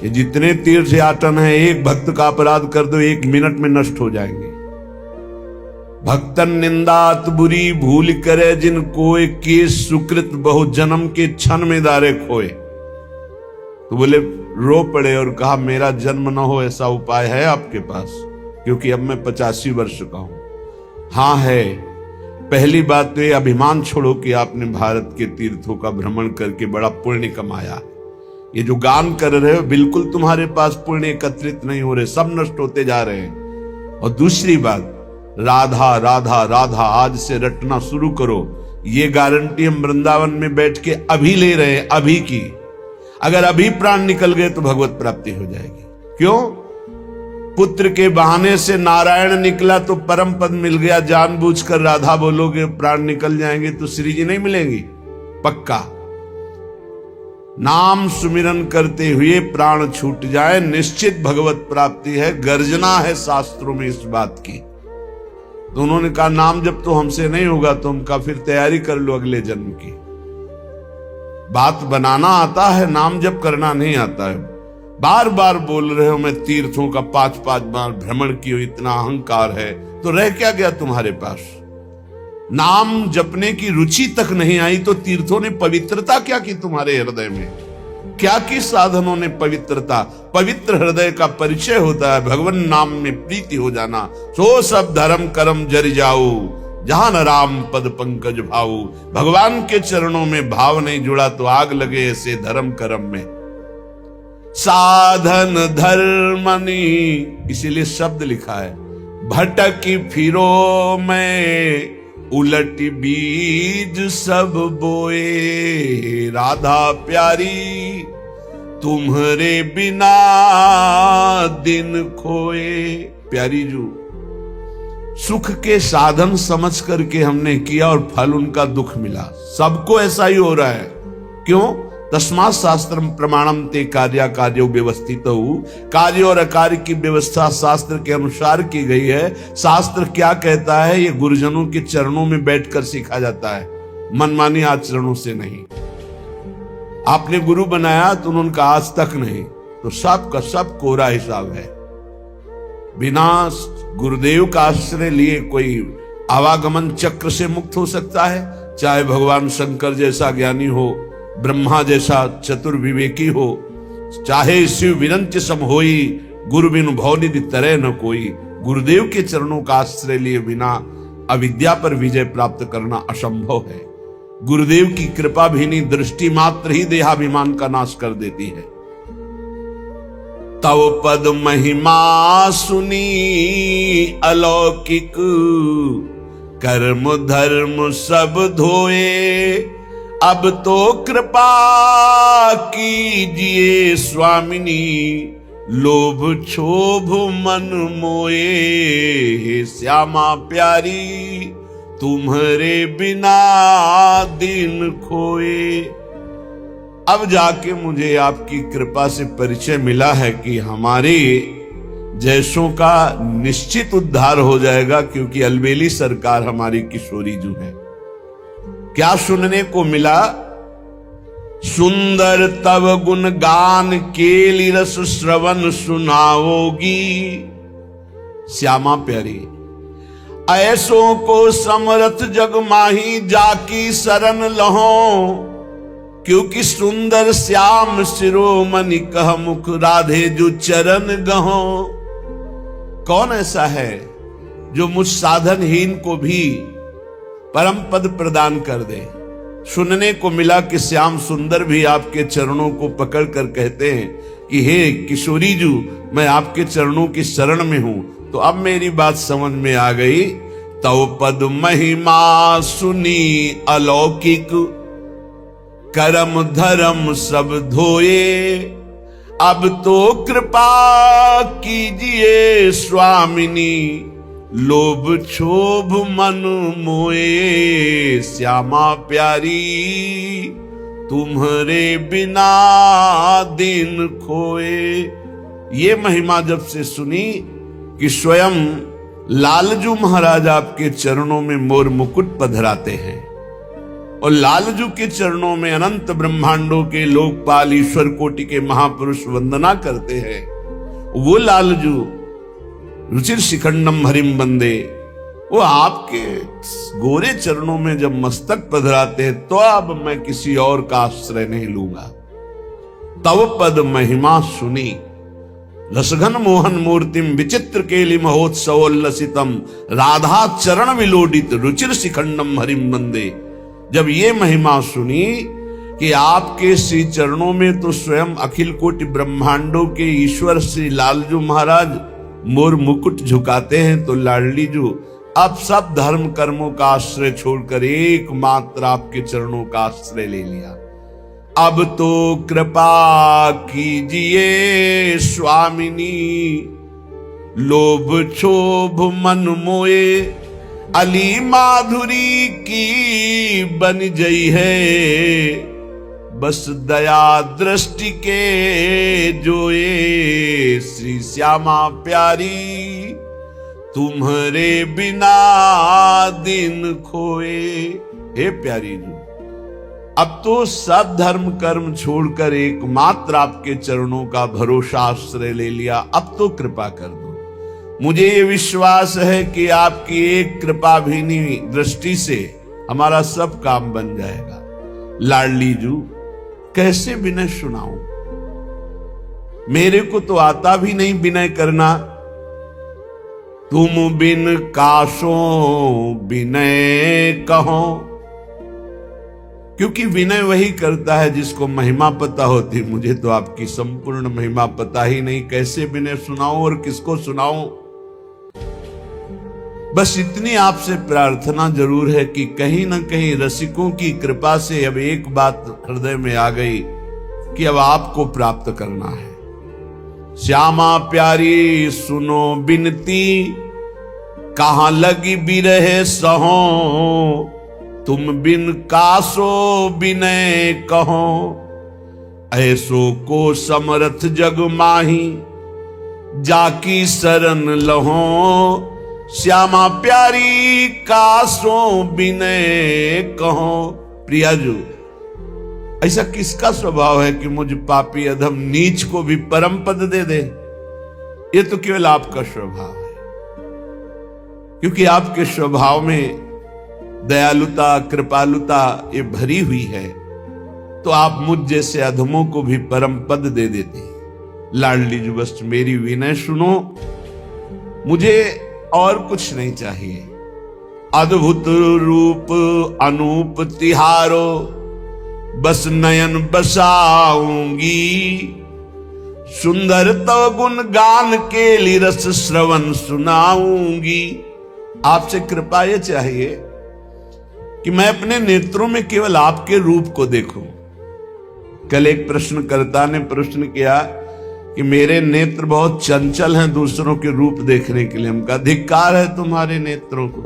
ये जितने तीर्थ यातन है, एक भक्त का अपराध कर दो 1 मिनट में नष्ट हो जाएंगे। भक्तन निंदात बुरी भूल करे, जिन कोय के सुकृत बहु जन्म के क्षण में दारे खोए। तो बोले रो पड़े और कहा मेरा जन्म न हो ऐसा उपाय है आपके पास? क्योंकि अब मैं 85 वर्ष का हूं। हाँ है। पहली बात तो ये अभिमान छोड़ो कि आपने भारत के तीर्थों का भ्रमण करके बड़ा पुण्य कमाया। ये जो गान कर रहे हो बिल्कुल तुम्हारे पास पुण्य एकत्रित नहीं हो रहे, सब नष्ट होते जा रहे हैं। और दूसरी बात, राधा राधा राधा आज से रटना शुरू करो। ये गारंटी हम वृंदावन में बैठ के अभी ले रहे हैं, अभी की। अगर अभी प्राण निकल गए तो भगवत प्राप्ति हो जाएगी। क्यों? पुत्र के बहाने से नारायण निकला तो परम पद मिल गया। जानबूझकर राधा बोलोगे प्राण निकल जाएंगे तो श्री जी नहीं मिलेंगी, पक्का। नाम सुमिरन करते हुए प्राण छूट जाए, निश्चित भगवत प्राप्ति है। गर्जना है शास्त्रों में इस बात की। तो उन्होंने कहा नाम जब तो हमसे नहीं होगा तो हम का फिर तैयारी कर लो अगले जन्म की। बात बनाना आता है, नाम जब करना नहीं आता है। बार बार बोल रहे हो मैं तीर्थों का 5-5 बार भ्रमण किया, इतना अहंकार है तो रह क्या गया तुम्हारे पास? नाम जपने की रुचि तक नहीं आई तो तीर्थों ने पवित्रता क्या की तुम्हारे हृदय में? क्या की साधनों ने पवित्रता? पवित्र हृदय का परिचय होता है भगवान नाम में प्रीति हो जाना। सो सब धर्म कर्म जरि जाऊ, जहां न राम पद पंकज भाऊ। भगवान के चरणों में भाव नहीं जुड़ा तो आग लगे ऐसे धर्म कर्म में। साधन धर्मनी, इसीलिए शब्द लिखा है भटकी फिरो मैं, उलट बीज सब बोए। राधा प्यारी तुम्हारे बिना दिन खोए। प्यारी जू, सुख के साधन समझ करके हमने किया और फल उनका दुख मिला। सबको ऐसा ही हो रहा है। क्यों? तस्मात् शास्त्रम प्रमाणम ते कार्या कार्यो व्यवस्थितौ। कार्य और अकार्य की व्यवस्था शास्त्र के अनुसार की गई है। शास्त्र क्या कहता है ये गुरुजनों के चरणों में बैठकर सीखा जाता है, मनमानी आचरणों से नहीं। आपने गुरु बनाया तो उन्होंने कहा आज तक नहीं, तो सब का सब कोरा हिसाब है। बिना गुरुदेव का आश्रय लिए कोई आवागमन चक्र से मुक्त हो सकता है? चाहे भगवान शंकर जैसा ज्ञानी हो, ब्रह्मा जैसा चतुर विवेकी हो, चाहे शिव विरंच सम होई, गुरु बिनु भवनिधि तरह न कोई। गुरुदेव के चरणों का आश्रय लिए बिना अविद्या पर विजय प्राप्त करना असंभव है। गुरुदेव की कृपा भीनी दृष्टि मात्र ही देहाभिमान का नाश कर देती है। तव पद महिमा सुनी अलौकिक, कर्म धर्म सब धोए। अब तो कृपा कीजिए स्वामिनी, लोभ क्षोभ मन मोए। श्यामा प्यारी तुम्हारे बिना दिन खोए। अब जाके मुझे आपकी कृपा से परिचय मिला है कि हमारे जैसों का निश्चित उद्धार हो जाएगा, क्योंकि अलबेली सरकार हमारी किशोरी जो है। क्या सुनने को मिला? सुंदर तव गुण गान केली रस श्रवण सुनाओगी। श्यामा प्यारी ऐसों को समरथ जग माही, जाकी शरण लहो। क्योंकि सुंदर श्याम शिरोमणि कह मुख, राधे जो चरण गहो। कौन ऐसा है जो मुझ साधनहीन को भी परम पद प्रदान कर दे? सुनने को मिला कि श्याम सुंदर भी आपके चरणों को पकड़ कर कहते हैं कि हे किशोरी जू, मैं आपके चरणों की शरण में हूं। तो अब मेरी बात समझ में आ गई। तव पद महिमा सुनी अलौकिक, कर्म धर्म सब धोए। अब तो कृपा कीजिए स्वामिनी, लोभ क्षोभ मन मोए। श्यामा प्यारी तुम्हारे बिना दिन खोए। ये महिमा जब से सुनी कि स्वयं लालजू महाराज आपके चरणों में मोर मुकुट पधराते हैं। और लालजू के चरणों में अनंत ब्रह्मांडों के लोकपाल ईश्वर कोटि के महापुरुष वंदना करते हैं। वो लालजू रुचिर शिखंडम हरिम बंदे, वो आपके गोरे चरणों में जब मस्तक पधराते हैं तो अब मैं किसी और का आश्रय नहीं लूंगा। तव पद महिमा सुनी रसघन मोहन मूर्तिम विचित्र केलि महोत्सवोल्लसितम राधा चरण विलोडित रुचिर शिखंडम हरिम बंदे। जब ये महिमा सुनी कि आपके श्री चरणों में तो स्वयं अखिल कोटि ब्रह्मांडों के ईश्वर श्री लालजू महाराज मोर मुकुट झुकाते हैं, तो लाडली जू अब सब धर्म कर्मों का आश्रय छोड़कर एकमात्र आपके चरणों का आश्रय ले लिया। अब तो कृपा कीजिए स्वामिनी, लोभ क्षोभ मन मोए अली माधुरी की बन गई है, बस दया दृष्टि के जोए श्री श्यामा प्यारी, तुम्हारे बिना दिन खोए। हे प्यारी जी, अब तो सब धर्म कर्म छोड़कर एकमात्र आपके चरणों का भरोसा आश्रय ले लिया। अब तो कृपा कर दो। मुझे ये विश्वास है कि आपकी एक कृपा भीनी दृष्टि से हमारा सब काम बन जाएगा। लाडली जू, कैसे विनय सुनाऊं? मेरे को तो आता भी नहीं विनय करना। तुम बिन काशो विनय कहो, क्योंकि विनय वही करता है जिसको महिमा पता होती। मुझे तो आपकी संपूर्ण महिमा पता ही नहीं, कैसे विनय सुनाऊं और किसको सुनाऊं। बस इतनी आपसे प्रार्थना जरूर है कि कहीं ना कहीं रसिकों की कृपा से अब एक बात हृदय में आ गई कि अब आपको प्राप्त करना है। श्यामा प्यारी सुनो बिनती, कहां लगी बिरहे सहो, तुम बिन कासो बिनय कहो, ऐसो को समर्थ जग माही, जाकी शरण लहो, श्यामा प्यारी कासो बिनय कहो। प्रियाजू, ऐसा किसका स्वभाव है कि मुझ पापी अधम नीच को भी परम पद दे दे? ये तो केवल आपका स्वभाव है, क्योंकि आपके स्वभाव में दयालुता कृपालुता ये भरी हुई है, तो आप मुझ जैसे अधमों को भी परम पद दे देते। लाडली जी, बस मेरी विनय सुनो, मुझे और कुछ नहीं चाहिए। अद्भुत रूप अनूप तिहारो, बस नयन बसाऊंगी, सुंदर तव गुण गान के लिए रस श्रवण सुनाऊंगी। आपसे कृपा ये चाहिए कि मैं अपने नेत्रों में केवल आपके रूप को देखूं। कल एक प्रश्नकर्ता ने प्रश्न किया कि मेरे नेत्र बहुत चंचल हैं दूसरों के रूप देखने के लिए। हम कहा, धिक्कार है तुम्हारे नेत्रों को।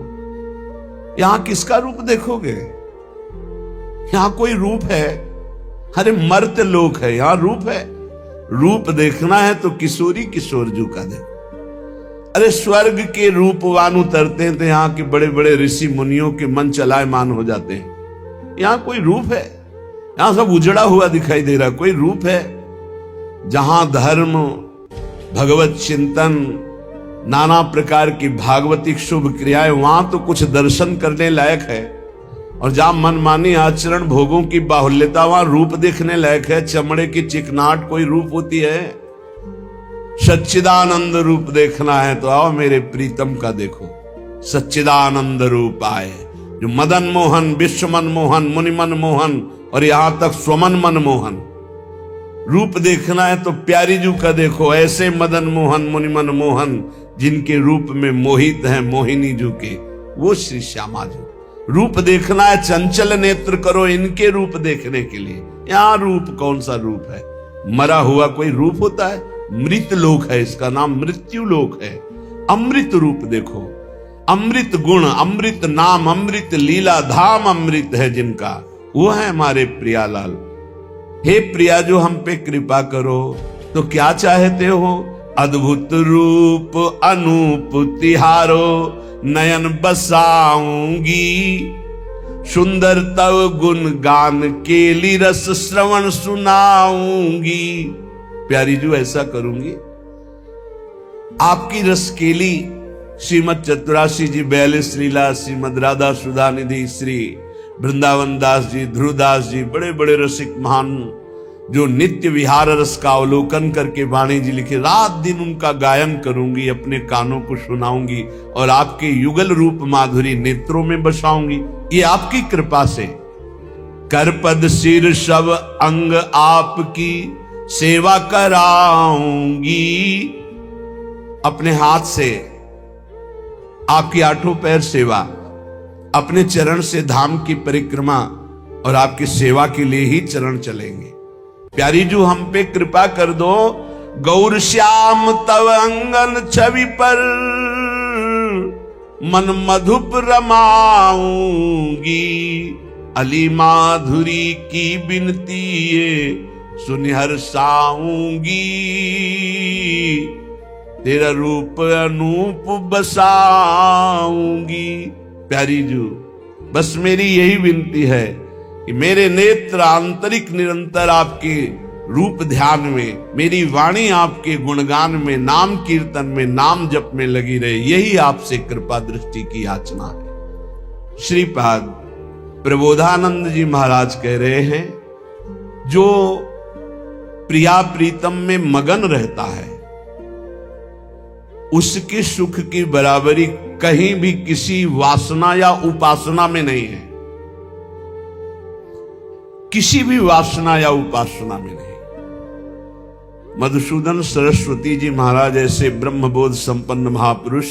यहां किसका रूप देखोगे? यहां कोई रूप है? अरे मर्त लोक है, यहां रूप है। रूप देखना है तो किशोरी किशोरजू का देखो। अरे स्वर्ग के रूपवान उतरते हैं तो यहाँ के बड़े बड़े ऋषि मुनियों के मन चलायमान हो जाते हैं। यहाँ कोई रूप है? यहाँ सब उजड़ा हुआ दिखाई दे रहा। कोई रूप है? जहां धर्म, भगवत चिंतन, नाना प्रकार की भागवतिक शुभ क्रियाएं, वहां तो कुछ दर्शन करने लायक है। और जहां मनमानी आचरण, भोगों की बाहुल्यता, वहां रूप देखने लायक है। चमड़े की चिकनाहट कोई रूप होती है? सच्चिदानंद रूप देखना है तो आओ मेरे प्रीतम का देखो। सच्चिदानंद रूप आए जो मदन मोहन, विश्व मन मोहन, मुनि मन मोहन और यहां तक स्वमन मन मोहन। रूप देखना है तो प्यारी जू का देखो। ऐसे मदन मोहन, मुनि मन मोहन जिनके रूप में मोहित हैं मोहिनी जू के, वो श्री श्यामा जू। रूप देखना है, चंचल नेत्र करो इनके रूप देखने के लिए। यहां रूप कौन सा रूप है? मरा हुआ कोई रूप होता है? मृत लोक है, इसका नाम मृत्यु लोक है। अमृत रूप देखो, अमृत गुण, अमृत नाम, अमृत लीला, धाम अमृत है जिनका, वो है हमारे प्रियालाल। हे प्रिया, जो हम पे कृपा करो तो क्या चाहते हो? अद्भुत रूप अनूप तिहारो, नयन बसाऊंगी, सुंदर तव गुण गान केली रस श्रवण सुनाऊंगी। प्यारी जी ऐसा करूंगी, आपकी रस केली श्रीमद चतुरासी जी 42 लीला, श्रीमद राधा सुधा निधि, श्री वृंदावन दास जी, ध्रुवदास जी, बड़े बड़े रसिक महान जो नित्य विहार रस का अवलोकन करके वाणी जी लिखे, रात दिन उनका गायन करूंगी, अपने कानों को सुनाऊंगी और आपके युगल रूप माधुरी नेत्रों में बसाऊंगी। ये आपकी कृपा से। कर पद सिर सब अंग आपकी सेवा कराऊंगी। अपने हाथ से आपकी आठों पैर सेवा, अपने चरण से धाम की परिक्रमा और आपकी सेवा के लिए ही चरण चलेंगे। प्यारी जू हम पे कृपा कर दो। गौर श्याम तव अंगन छवि पर मन मधुप रमाऊंगी। अली माधुरी की बिनती ये सुनिहर साऊंगी। तेरा रूप अनूप बसाऊंगी। प्यारी जू बस मेरी यही विनती है कि मेरे नेत्र आंतरिक निरंतर आपके रूप ध्यान में, मेरी वाणी आपके गुणगान में, नाम कीर्तन में, नाम जप में लगी रहे। यही आपसे कृपा दृष्टि की याचना है। श्रीपाद प्रबोधानंद जी महाराज कह रहे हैं, जो प्रिया प्रीतम में मगन रहता है उसके सुख की बराबरी कहीं भी किसी वासना या उपासना में नहीं है। किसी भी वासना या उपासना में नहीं। मधुसूदन सरस्वती जी महाराज ऐसे ब्रह्मबोध संपन्न महापुरुष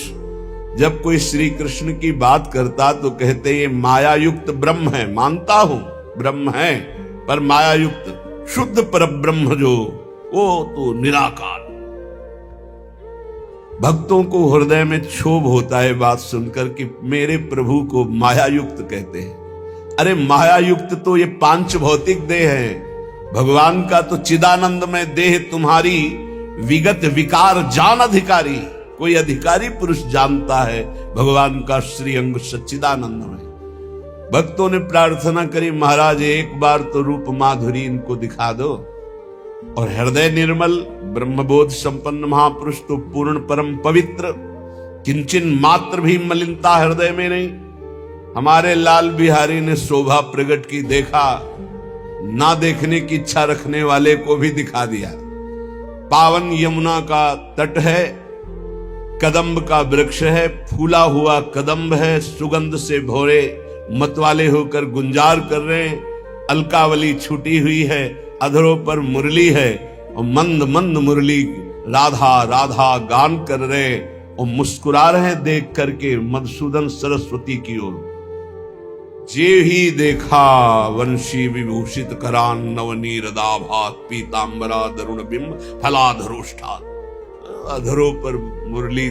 जब कोई श्री कृष्ण की बात करता तो कहते ये माया युक्त ब्रह्म है। मानता हूं ब्रह्म है, पर माया युक्त शुद्ध पर ब्रह्म जो, वो तो निराकार। भक्तों को हृदय में क्षोभ होता है बात सुनकर कि मेरे प्रभु को माया युक्त कहते हैं। अरे माया युक्त तो ये पांच भौतिक देह है। भगवान का तो चिदानंद में देह तुम्हारी विगत विकार जान अधिकारी। कोई अधिकारी पुरुष जानता है भगवान का श्री अंग सच्चिदानंद में। भक्तों ने प्रार्थना करी, महाराज एक बार तो रूप माधुरी इनको दिखा दो। और हृदय निर्मल ब्रह्मबोध संपन्न महापुरुष तो पूर्ण परम पवित्र, किंचन मात्र भी मलिनता हृदय में नहीं। हमारे लाल बिहारी ने शोभा प्रकट की, देखा ना देखने की इच्छा रखने वाले को भी दिखा दिया। पावन यमुना का तट है, कदम्ब का वृक्ष है, फूला हुआ कदम्ब है, सुगंध से भोरे मतवाले होकर गुंजार कर रहे हैं। अलकावली छूटी हुई है, अधरों पर मुरली है और मंद मंद मुरली राधा राधा गान कर रहे और मुस्कुरा रहे देख करके मधुसूदन सरस्वती की ओर। जे ही देखा वंशी विभूषित करान नवनीर दाभात पीतांबरा दरुण बिंब फलाधरोष्ठात। अधरों पर मुरली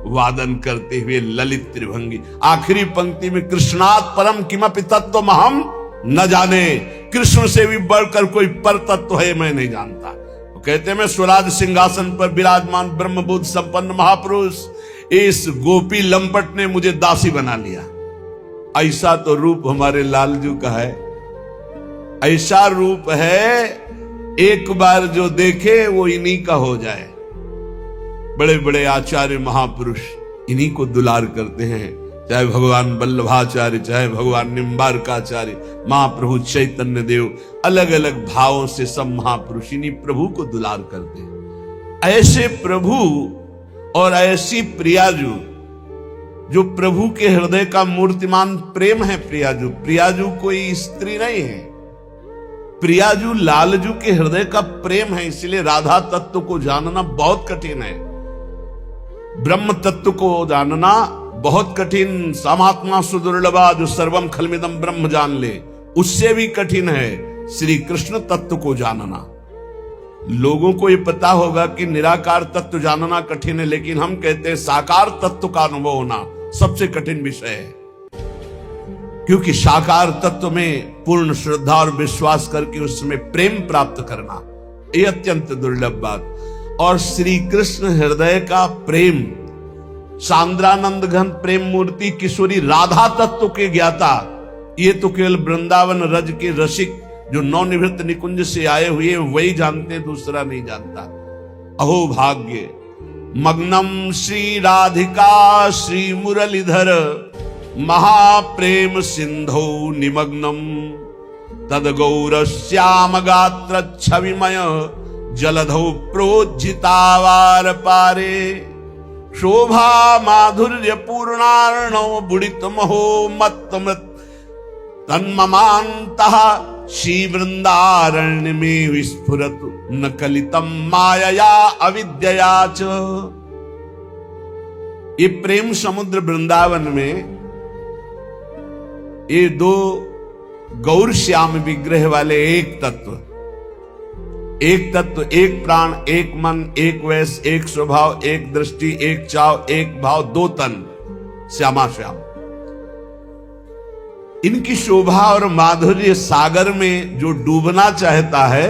वादन करते हुए ललित त्रिभंगी। आखिरी पंक्ति में कृष्णात् परम किमपि तत्व महम न जाने। कृष्ण से भी बढ़कर कोई पर तत्व है मैं नहीं जानता। तो कहते मैं स्वराज सिंहासन पर विराजमान ब्रह्मबोध संपन्न महापुरुष, इस गोपी लंपट ने मुझे दासी बना लिया। ऐसा तो रूप हमारे लालजू का है। ऐसा रूप है एक बार जो देखे वो इन्हीं का हो जाए। बड़े बड़े आचार्य महापुरुष इन्हीं को दुलार करते हैं, चाहे भगवान वल्लभाचार्य, चाहे भगवान निम्बारकाचार्य, महाप्रभु चैतन्य देव, अलग अलग भावों से सब महापुरुष इन्हीं प्रभु को दुलार करते हैं। ऐसे प्रभु और ऐसी प्रियाजू जो प्रभु के हृदय का मूर्तिमान प्रेम है। प्रियाजू, प्रियाजू कोई स्त्री नहीं है, प्रियाजू लालजू के हृदय का प्रेम है। इसलिए राधा तत्व को जानना बहुत कठिन है, ब्रह्म तत्व को जानना बहुत कठिन। समात्मा सुदुर्लभा, जो सर्वम खलमिदम ब्रह्म जान ले, उससे भी कठिन है श्री कृष्ण तत्व को जानना। लोगों को ये पता होगा कि निराकार तत्व जानना कठिन है, लेकिन हम कहते हैं साकार तत्व का अनुभव होना सबसे कठिन विषय है। क्योंकि साकार तत्व में पूर्ण श्रद्धा और विश्वास करके उसमें प्रेम प्राप्त करना, ये अत्यंत दुर्लभ बात। और श्री कृष्ण हृदय का प्रेम, सांद्रानंद घन प्रेम मूर्ति किशोरी राधा तत्व के ज्ञाता ये तो केवल वृंदावन रज के रसिक जो नवनिवृत्त निकुंज से आए हुए वही जानते हैं, दूसरा नहीं जानता। अहो भाग्य मग्नम श्री राधिका श्री मुरलीधर महाप्रेम सिंधौ निमग्नम तद गौर श्याम गात्र छविमय जलधौ प्रोज्झितावार पारे शोभा माधुर्य पूर्णार्णव बुड़ित महो मत तन्ममान्तः श्री वृंदारण्य में विस्फुरत न कलितम मायया अविद्यया च। ये प्रेम समुद्र वृंदावन में ये दो गौर श्याम विग्रह वाले एक तत्व, एक प्राण, एक मन, एक वैस, एक स्वभाव, एक दृष्टि, एक चाव, एक भाव, दो तन, श्यामा श्याम। इनकी शोभा और माधुर्य सागर में जो डूबना चाहता है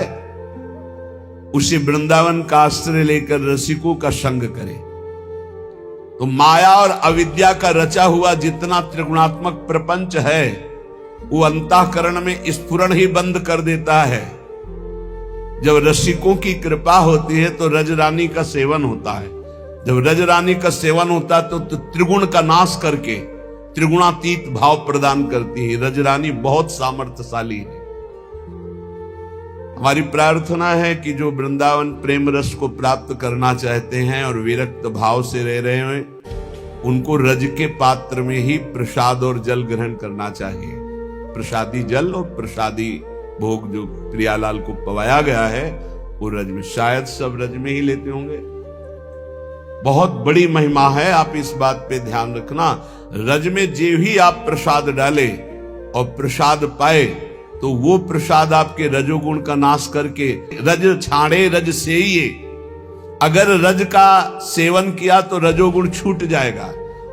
उसे वृंदावन का आश्रय लेकर रसिकों का संग करे। तो माया और अविद्या का रचा हुआ जितना त्रिगुणात्मक प्रपंच है वो अंतःकरण में स्फुरण ही बंद कर देता है। जब रसिकों की कृपा होती है तो रजरानी का सेवन होता है। जब रजरानी का सेवन होता है तो त्रिगुण का नाश करके त्रिगुणातीत भाव प्रदान करती है। रजरानी बहुत सामर्थ्यशाली है। हमारी प्रार्थना है कि जो वृंदावन प्रेम रस को प्राप्त करना चाहते हैं और विरक्त भाव से रह रहे हैं उनको रज के पात्र में ही प्रसाद और जल ग्रहण करना चाहिए। प्रसादी जल और प्रसादी भोग जो प्रियालाल को पवाया गया है वो रज में, शायद सब रज में ही लेते होंगे। बहुत बड़ी महिमा है, आप इस बात पे ध्यान रखना। रज में जे भी आप प्रसाद डाले और प्रसाद पाए तो वो प्रसाद आपके रजोगुण का नाश करके रज छाड़े रज सेइये। अगर रज का सेवन किया तो रजोगुण छूट जाएगा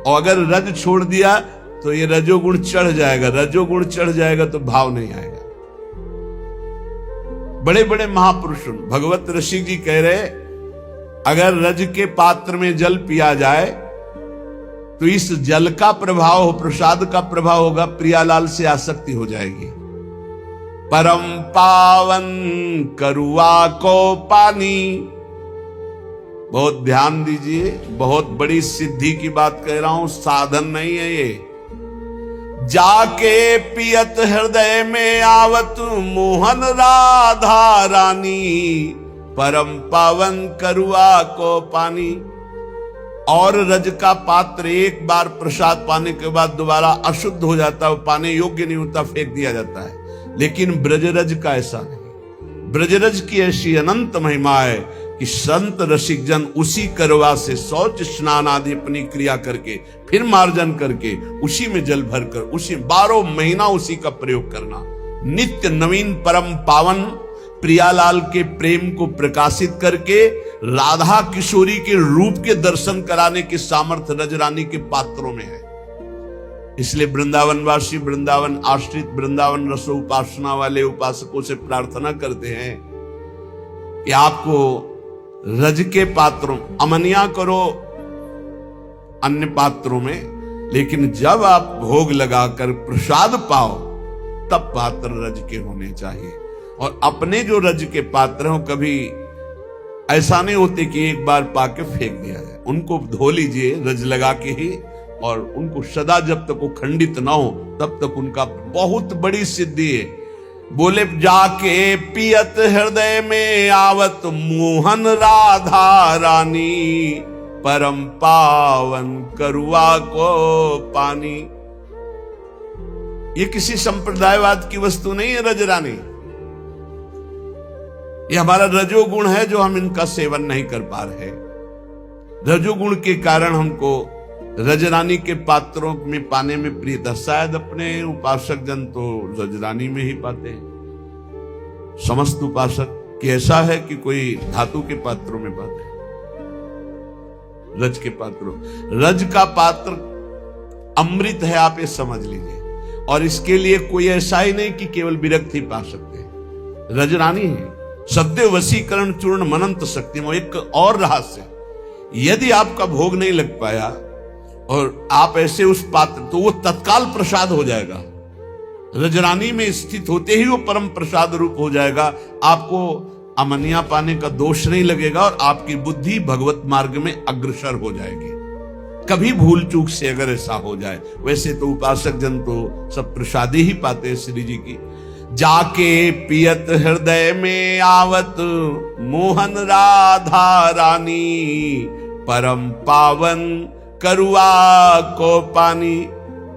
और अगर रज छोड़ दिया तो ये रजोगुण चढ़ जाएगा। रजोगुण चढ़ जाएगा तो भाव नहीं आएगा। बड़े बड़े महापुरुष भगवत ऋषि जी कह रहे अगर रज के पात्र में जल पिया जाए तो इस जल का प्रभाव हो, प्रसाद का प्रभाव होगा, प्रियालाल से आसक्ति हो जाएगी। परम पावन करुआ को पानी, बहुत ध्यान दीजिए, बहुत बड़ी सिद्धि की बात कह रहा हूं, साधन नहीं है ये। जाके पियत हृदय में आवत मोहन राधा रानी, परम पावन करुआ को पानी। और रज का पात्र एक बार प्रसाद पाने के बाद दोबारा अशुद्ध हो जाता है, पाने योग्य नहीं होता, फेंक दिया जाता है। लेकिन ब्रजरज का ऐसा नहीं। ब्रजरज की ऐसी अनंत महिमा है कि संत रसिक जन उसी करवा से शौच स्नान आदि अपनी क्रिया करके फिर मार्जन करके उसी में जल भरकर उसी 12 महीना उसी का प्रयोग करना। नित्य नवीन परम पावन प्रियालाल के प्रेम को प्रकाशित करके राधा किशोरी के रूप के दर्शन कराने की सामर्थ्य रजरानी के पात्रों में है। इसलिए वृंदावनवासी, वृंदावन आश्रित, वृंदावन रसो उपासना वाले उपासकों से प्रार्थना करते हैं कि आपको रज के पात्रों, अमनिया करो अन्य पात्रों में, लेकिन जब आप भोग लगाकर प्रसाद पाओ तब पात्र रज के होने चाहिए। और अपने जो रज के पात्र हो कभी ऐसा नहीं होते कि एक बार पाके फेंक दिया जाए, उनको धो लीजिए रज लगा के ही, और उनको सदा जब तक वो खंडित ना हो तब तक उनका बहुत बड़ी सिद्धि है। बोले जाके पियत हृदय में आवत मोहन राधा रानी, परम पावन करुआ को पानी। ये किसी संप्रदायवाद की वस्तु नहीं है रजरानी, ये हमारा रजोगुण है जो हम इनका सेवन नहीं कर पा रहे। रजोगुण के कारण हमको रजरानी के पात्रों में पाने में प्रियता। शायद अपने उपासक जन तो रजरानी में ही पाते हैं। समस्त उपासक कि ऐसा है कि कोई धातु के पात्रों में पाते हैं, रज के पात्रों। रज का पात्र अमृत है, आप ये समझ लीजिए। और इसके लिए कोई ऐसा ही नहीं कि केवल विरक्त ही पा सकते हैं। रजरानी है सद्य वशीकरण चूर्ण मनंत शक्ति में। एक और रहस्य, यदि आपका भोग नहीं लग पाया और आप ऐसे उस पात्र, तो वो तत्काल प्रसाद हो जाएगा। रजरानी में स्थित होते ही वो परम प्रसाद रूप हो जाएगा। आपको अमनिया पाने का दोष नहीं लगेगा और आपकी बुद्धि भगवत मार्ग में अग्रसर हो जाएगी। कभी भूल चूक से अगर ऐसा हो जाए, वैसे तो उपासक जन तो सब प्रसादी ही पाते हैं श्री जी की। जाके पियत हृदय में आवत मोहन राधा रानी, परम पावन करुआ को पानी,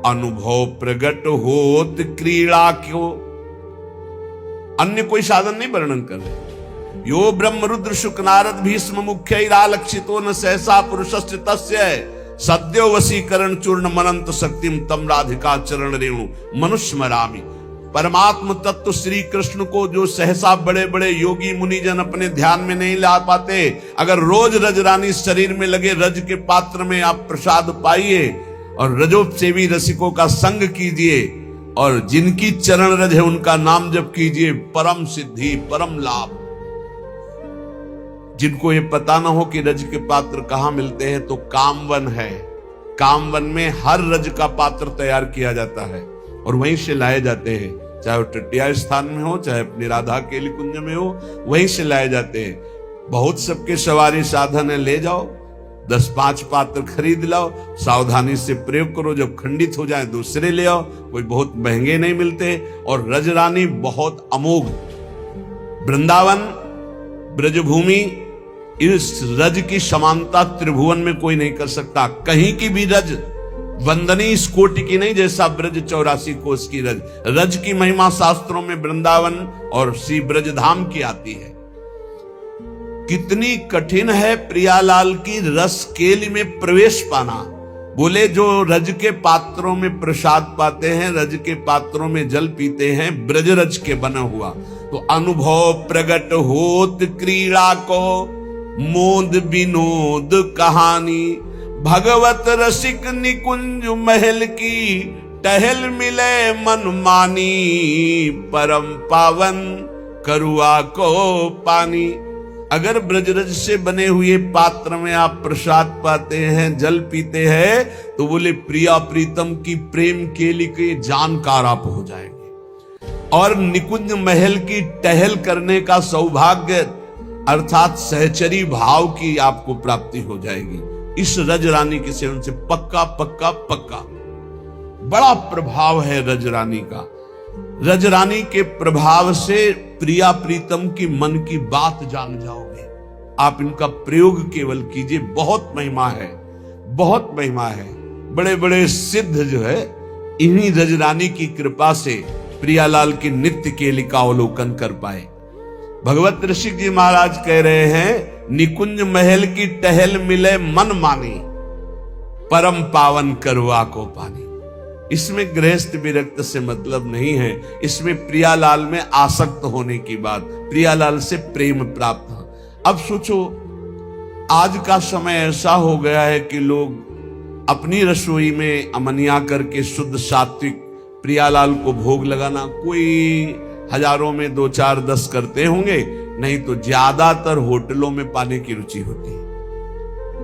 अनुभव प्रगट होत क्रीड़ा क्यों। अन्य कोई साधन नहीं वर्णन कर रहे। यो ब्रह्म रुद्र शुक नारद भीष्म मुख्य लक्षितो न सहसा पुरुषस्य तस्य, सद्यो वशीकरण चूर्ण मनंत शक्तिम तम राधिका चरण रेणु मनुष्मरामि। परमात्म तत्व श्री कृष्ण को जो सहसा बड़े बड़े योगी मुनिजन अपने ध्यान में नहीं ला पाते, अगर रोज रजरानी शरीर में लगे रज के पात्र में आप प्रसाद पाइए और रजोपसेवी रसिकों का संग कीजिए और जिनकी चरण रज है उनका नाम जप कीजिए, परम सिद्धि परम लाभ। जिनको ये पता ना हो कि रज के पात्र कहां मिलते हैं, तो कामवन है। कामवन में हर रज का पात्र तैयार किया जाता है और वहीं से लाए जाते हैं, चाहे वो टटिया स्थान में हो, चाहे अपनी राधा केली कुंज में हो, वहीं से लाए जाते हैं। बहुत सबके सवारी साधन है, ले जाओ 10-5 पात्र खरीद लाओ, सावधानी से प्रयोग करो, जब खंडित हो जाए दूसरे ले आओ। कोई बहुत महंगे नहीं मिलते। और रजरानी बहुत अमोघ, वृंदावन ब्रजभूमि, इस रज की समानता त्रिभुवन में कोई नहीं कर सकता। कहीं की भी रज वंदनीय इस कोटि की नहीं जैसा ब्रज 84 कोस की रज। रज की महिमा शास्त्रों में वृंदावन और श्री ब्रजधाम की आती है। कितनी कठिन है प्रियालाल की रस केली में प्रवेश पाना। बोले जो रज के पात्रों में प्रसाद पाते हैं, रज के पात्रों में जल पीते हैं, ब्रज रज के बना हुआ, तो अनुभव प्रगट होत क्रीड़ा को मोद विनोद कहानी। भगवत रसिक निकुंज महल की टहल मिले मन मानी, परम पावन करुआ को पानी। अगर ब्रजरज से बने हुए पात्र में आप प्रसाद पाते हैं, जल पीते हैं, तो बोले प्रिया प्रीतम की प्रेम केली के जानकार आप हो जाएंगे। और निकुंज महल की टहल करने का सौभाग्य अर्थात सहचरी भाव की आपको प्राप्ति हो जाएगी। इस रजरानी के सेवन से पक्का पक्का पक्का। बड़ा प्रभाव है रजरानी का। रजरानी के प्रभाव से प्रिया प्रीतम की मन की बात जान जाओगे। आप इनका प्रयोग केवल कीजिए, बहुत महिमा है, बहुत महिमा है। बड़े बड़े सिद्ध जो है इन्हीं रजरानी की कृपा से प्रियालाल की नित्य केली का अवलोकन कर पाए। भगवत ऋषि जी महाराज कह रहे हैं, निकुंज महल की टहल मिले मन मानी, परम पावन करुआ को पानी। इसमें गृहस्थ विरक्त से मतलब नहीं है, इसमें प्रियालाल में आसक्त होने की बात, प्रियालाल से प्रेम प्राप्त हो। अब सोचो, आज का समय ऐसा हो गया है कि लोग अपनी रसोई में अमनिया करके शुद्ध सात्विक प्रियालाल को भोग लगाना, कोई हजारों में 2, 4, 10 करते होंगे, नहीं तो ज्यादातर होटलों में पाने की रुचि होती है।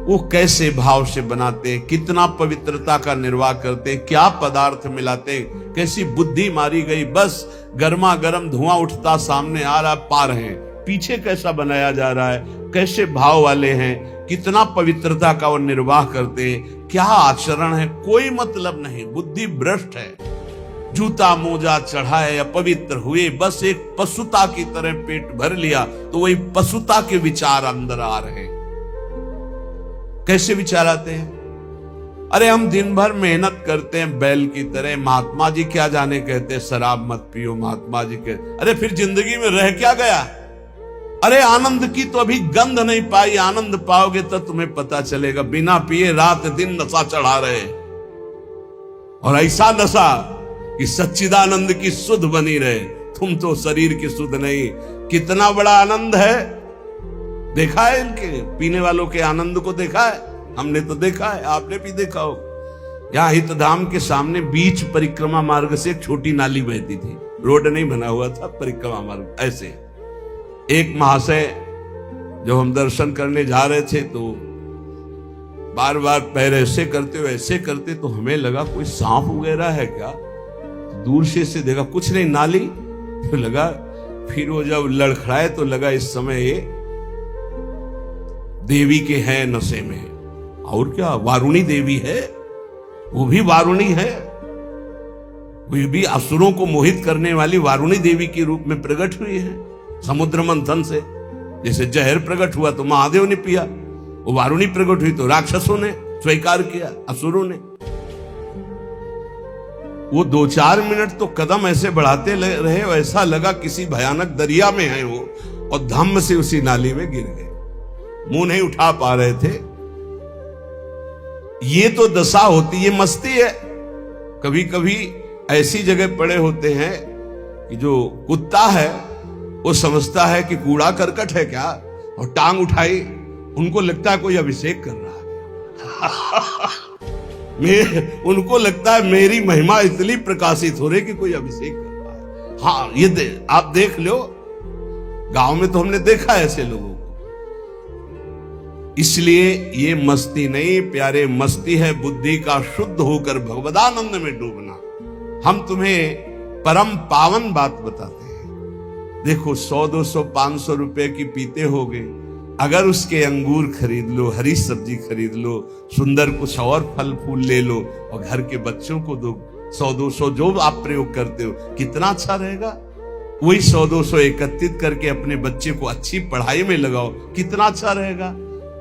वो कैसे भाव से बनाते हैं, कितना पवित्रता का निर्वाह करते हैं, क्या पदार्थ मिलाते हैं, कैसी बुद्धि मारी गई। बस गर्मा गर्म धुआं उठता सामने आ रहा, पा रहे हैं, पीछे कैसा बनाया जा रहा है, कैसे भाव वाले हैं, कितना पवित्रता का वो निर्वाह करते हैं, क्या आचरण है, कोई मतलब नहीं। बुद्धि भ्रष्ट है। जूता मोजा चढ़ाए अपवित्र हुए, बस एक पशुता की तरह पेट भर लिया, तो वही पशुता के विचार अंदर आ रहे हैं। कैसे विचार आते हैं? अरे हम दिन भर मेहनत करते हैं बैल की तरह, महात्मा जी क्या जाने कहते हैं शराब मत पियो, महात्मा जी के, अरे फिर जिंदगी में रह क्या गया? अरे आनंद की तो अभी गंध नहीं पाई, आनंद पाओगे तो तुम्हें पता चलेगा। बिना पिए रात दिन नशा चढ़ा रहे, और ऐसा नशा कि सच्चिदानंद की सुध बनी रहे। तुम तो शरीर की सुध नहीं। कितना बड़ा आनंद है, देखा है इनके पीने वालों के आनंद को देखा है? हमने तो देखा है, आपने भी देखा हो। यहाँ हितधाम के सामने बीच परिक्रमा मार्ग से एक छोटी नाली बहती थी, रोड नहीं बना हुआ था, परिक्रमा मार्ग। ऐसे एक महाशय जब हम दर्शन करने जा रहे थे तो बार बार पैर ऐसे करते वैसे करते, तो हमें लगा कोई सांप वगैरह है क्या। दूर से देखा कुछ नहीं, नाली। तो लगा, फिर वो जब लड़खड़ाए तो लगा इस समय ये देवी के हैं नशे में। और क्या, वारुणी देवी है, वो भी वारुणी है, वो भी असुरों को मोहित करने वाली वारुणी देवी के रूप में प्रकट हुई है समुद्र मंथन से। जैसे जहर प्रकट हुआ तो महादेव ने पिया, वो वारुणी प्रकट हुई तो राक्षसों ने स्वीकार किया, असुरों ने। वो 2-4 मिनट तो कदम ऐसे बढ़ाते रहे, ऐसा लगा किसी भयानक दरिया में है वो, और धम्म से उसी नाली में गिर गए, मुंह नहीं उठा पा रहे थे। ये तो दशा होती, ये मस्ती है। कभी कभी ऐसी जगह पड़े होते हैं कि जो कुत्ता है वो समझता है कि कूड़ा करकट है क्या, और टांग उठाई, उनको लगता है कोई अभिषेक कर रहा है। उनको लगता है मेरी महिमा इतनी प्रकाशित हो रही कि कोई अभिषेक कर रहा है। हाँ, ये आप देख लो, गांव में तो हमने देखा है ऐसे लोगों को। इसलिए ये मस्ती नहीं प्यारे, मस्ती है बुद्धि का शुद्ध होकर भगवदानंद में डूबना। हम तुम्हें परम पावन बात बताते हैं। देखो 100, 200, 500 रुपए की पीते होगे, अगर उसके अंगूर खरीद लो, हरी सब्जी खरीद लो, सुंदर कुछ और फल फूल ले लो और घर के बच्चों को दो, 100, 200 जो आप प्रयोग करते हो, कितना अच्छा रहेगा। वही 100, 200 एकत्रित करके अपने बच्चे को अच्छी पढ़ाई में लगाओ, कितना अच्छा रहेगा।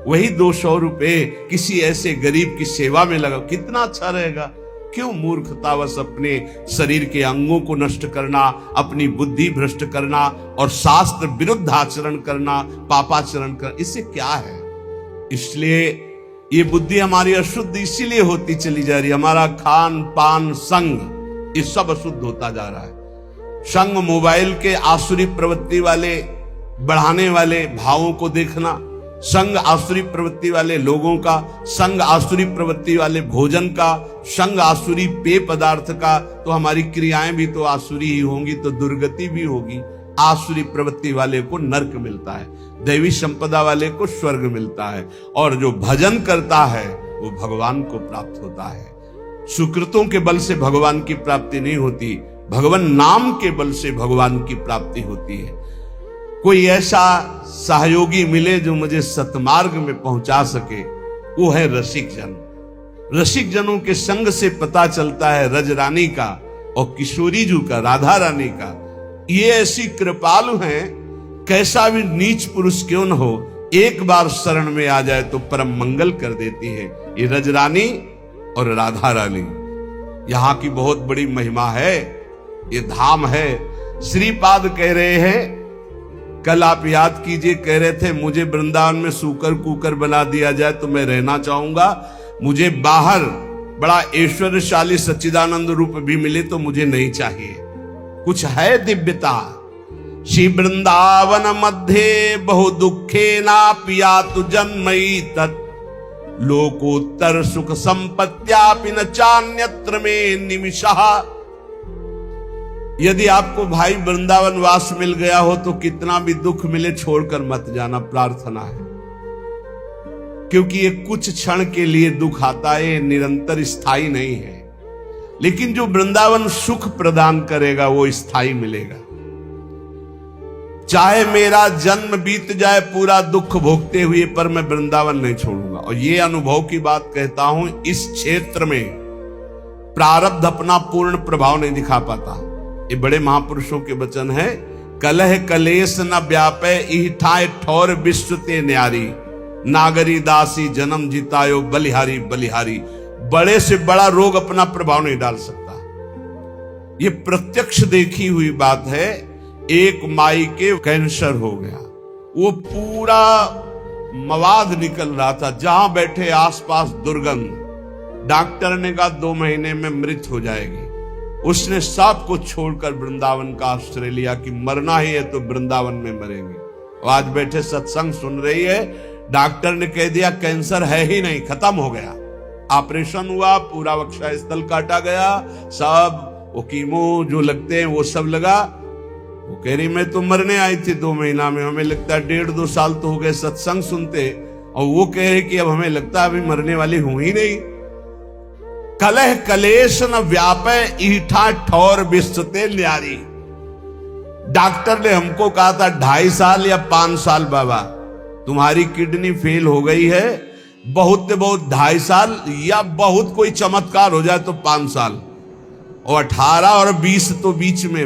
वही 200 रुपए किसी ऐसे गरीब की सेवा में लगाओ, कितना अच्छा रहेगा। क्यों मूर्खतावश अपने शरीर के अंगों को नष्ट करना, अपनी बुद्धि भ्रष्ट करना और शास्त्र विरुद्ध आचरण करना, पापाचरण करना, इससे क्या है। इसलिए ये बुद्धि हमारी अशुद्ध इसीलिए होती चली जा रही है। हमारा खान पान संग ये सब अशुद्ध होता जा रहा है। संग मोबाइल के आसुरी प्रवृत्ति वाले बढ़ाने वाले भावों को देखना, संग आसुरी प्रवृत्ति वाले लोगों का, संग आसुरी प्रवृत्ति वाले भोजन का, संग आसुरी पेय पदार्थ का, तो हमारी क्रियाएं भी तो आसुरी ही होंगी, तो दुर्गति भी होगी। आसुरी प्रवृत्ति वाले को नरक मिलता है, दैवी संपदा वाले को स्वर्ग मिलता है, और जो भजन करता है वो भगवान को प्राप्त होता है। सुकृतों के बल से भगवान की प्राप्ति नहीं होती, भगवान नाम के बल से भगवान की प्राप्ति होती है। कोई ऐसा सहयोगी मिले जो मुझे सतमार्ग में पहुंचा सके, वो है रसिक जन। रसिक जनों के संग से पता चलता है रजरानी का और किशोरी जू का, राधा रानी का। ये ऐसी कृपालु हैं, कैसा भी नीच पुरुष क्यों न हो, एक बार शरण में आ जाए तो परम मंगल कर देती है। ये रजरानी और राधा रानी, यहां की बहुत बड़ी महिमा है, ये धाम है। श्रीपाद कह रहे हैं, कल आप याद कीजिए, कह रहे थे मुझे वृंदावन में सूकर कुकर बना दिया जाए तो मैं रहना चाहूंगा, मुझे बाहर बड़ा ऐश्वर्यशाली सच्चिदानंद रूप भी मिले तो मुझे नहीं चाहिए। कुछ है दिव्यता। श्री वृंदावन मध्य बहु दुखे ना पिया तु जन्मई तत्, लोकोत्तर सुख संपत्त्यापि न चान्यत्र में निमिषः। यदि आपको भाई वृंदावन वास मिल गया हो तो कितना भी दुख मिले छोड़कर मत जाना, प्रार्थना है। क्योंकि ये कुछ क्षण के लिए दुख आता है, निरंतर स्थायी नहीं है। लेकिन जो वृंदावन सुख प्रदान करेगा वो स्थायी मिलेगा। चाहे मेरा जन्म बीत जाए पूरा दुख भोगते हुए, पर मैं वृंदावन नहीं छोड़ूंगा। और ये अनुभव की बात कहता हूं, इस क्षेत्र में प्रारब्ध अपना पूर्ण प्रभाव नहीं दिखा पाता। ये बड़े महापुरुषों के वचन है, कलह कलेश न व्यापे इठाए ठौर विश्व ते न्यारी, नागरी दासी जन्म जितायो बलिहारी बलिहारी। बड़े से बड़ा रोग अपना प्रभाव नहीं डाल सकता। ये प्रत्यक्ष देखी हुई बात है। एक माई के कैंसर हो गया, वो पूरा मवाद निकल रहा था, जहां बैठे आसपास दुर्गंध। डॉक्टर ने कहा 2 महीने में मृत हो जाएगी। उसने सब कुछ छोड़कर वृंदावन का आश्रय लिया कि मरना ही है तो वृंदावन में मरेंगे। आज बैठे सत्संग सुन रही है, डॉक्टर ने कह दिया कैंसर है ही नहीं, खत्म हो गया। ऑपरेशन हुआ, पूरा वक्षा स्थल काटा गया, सब वो कीमो जो लगते हैं वो सब लगा। वो कह रही मैं तो मरने आई थी 2 महीना में, हमें लगता है 1.5-2 साल तो हो गए सत्संग सुनते, और वो कह रहे कि अब हमें लगता है अभी मरने वाली हूं ही नहीं। कलह कलेश न व्यापे ईठा ठौर बिस्तते न्यारी। डॉक्टर ने हमको कहा था 2.5 साल या 5 साल बाबा तुम्हारी किडनी फेल हो गई है, बहुत 2.5 साल या बहुत कोई चमत्कार हो जाए तो 5 साल, और 18 और 20 तो बीच में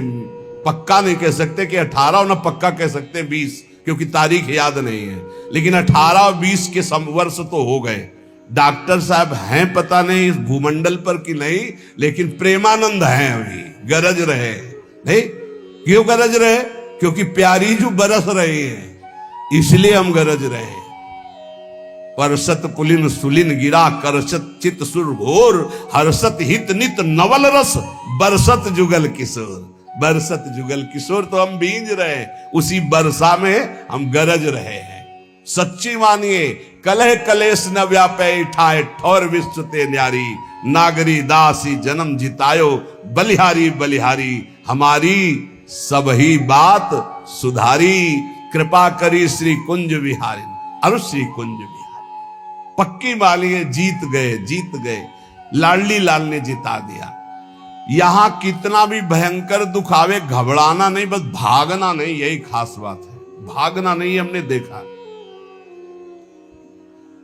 पक्का नहीं कह सकते कि 18 और ना पक्का कह सकते 20, क्योंकि तारीख याद नहीं है, लेकिन 18 और 20 के वर्ष तो हो गए। डॉक्टर साहब हैं पता नहीं इस भूमंडल पर कि नहीं, लेकिन प्रेमानंद हैं अभी, गरज रहे नहीं। क्यों गरज रहे? क्योंकि प्यारी जो बरस रही है इसलिए हम गरज रहे। परसत पुलिन सुलिन गिरा करसत चित सुर घोर, हर्षत हित नित नवल रस बरसत जुगल किशोर। बरसत जुगल किशोर तो हम भींज रहे, उसी बरसा में हम गरज रहे हैं। सच्ची मानिए, कलह कलेश न व्यापे ठाए ठौर विश्वते न्यारी। नागरी दासी जन्म जितायो बलिहारी बलिहारी। हमारी सबही बात सुधारी, कृपा करी श्री कुंज विहारी। अरु श्री कुंज विहारी पक्की मानिए, जीत गए जीत गए। लाडली लाल ने जिता दिया। यहां कितना भी भयंकर दुख आवे घबराना नहीं, बस भागना नहीं, यही खास बात है। भागना नहीं। हमने देखा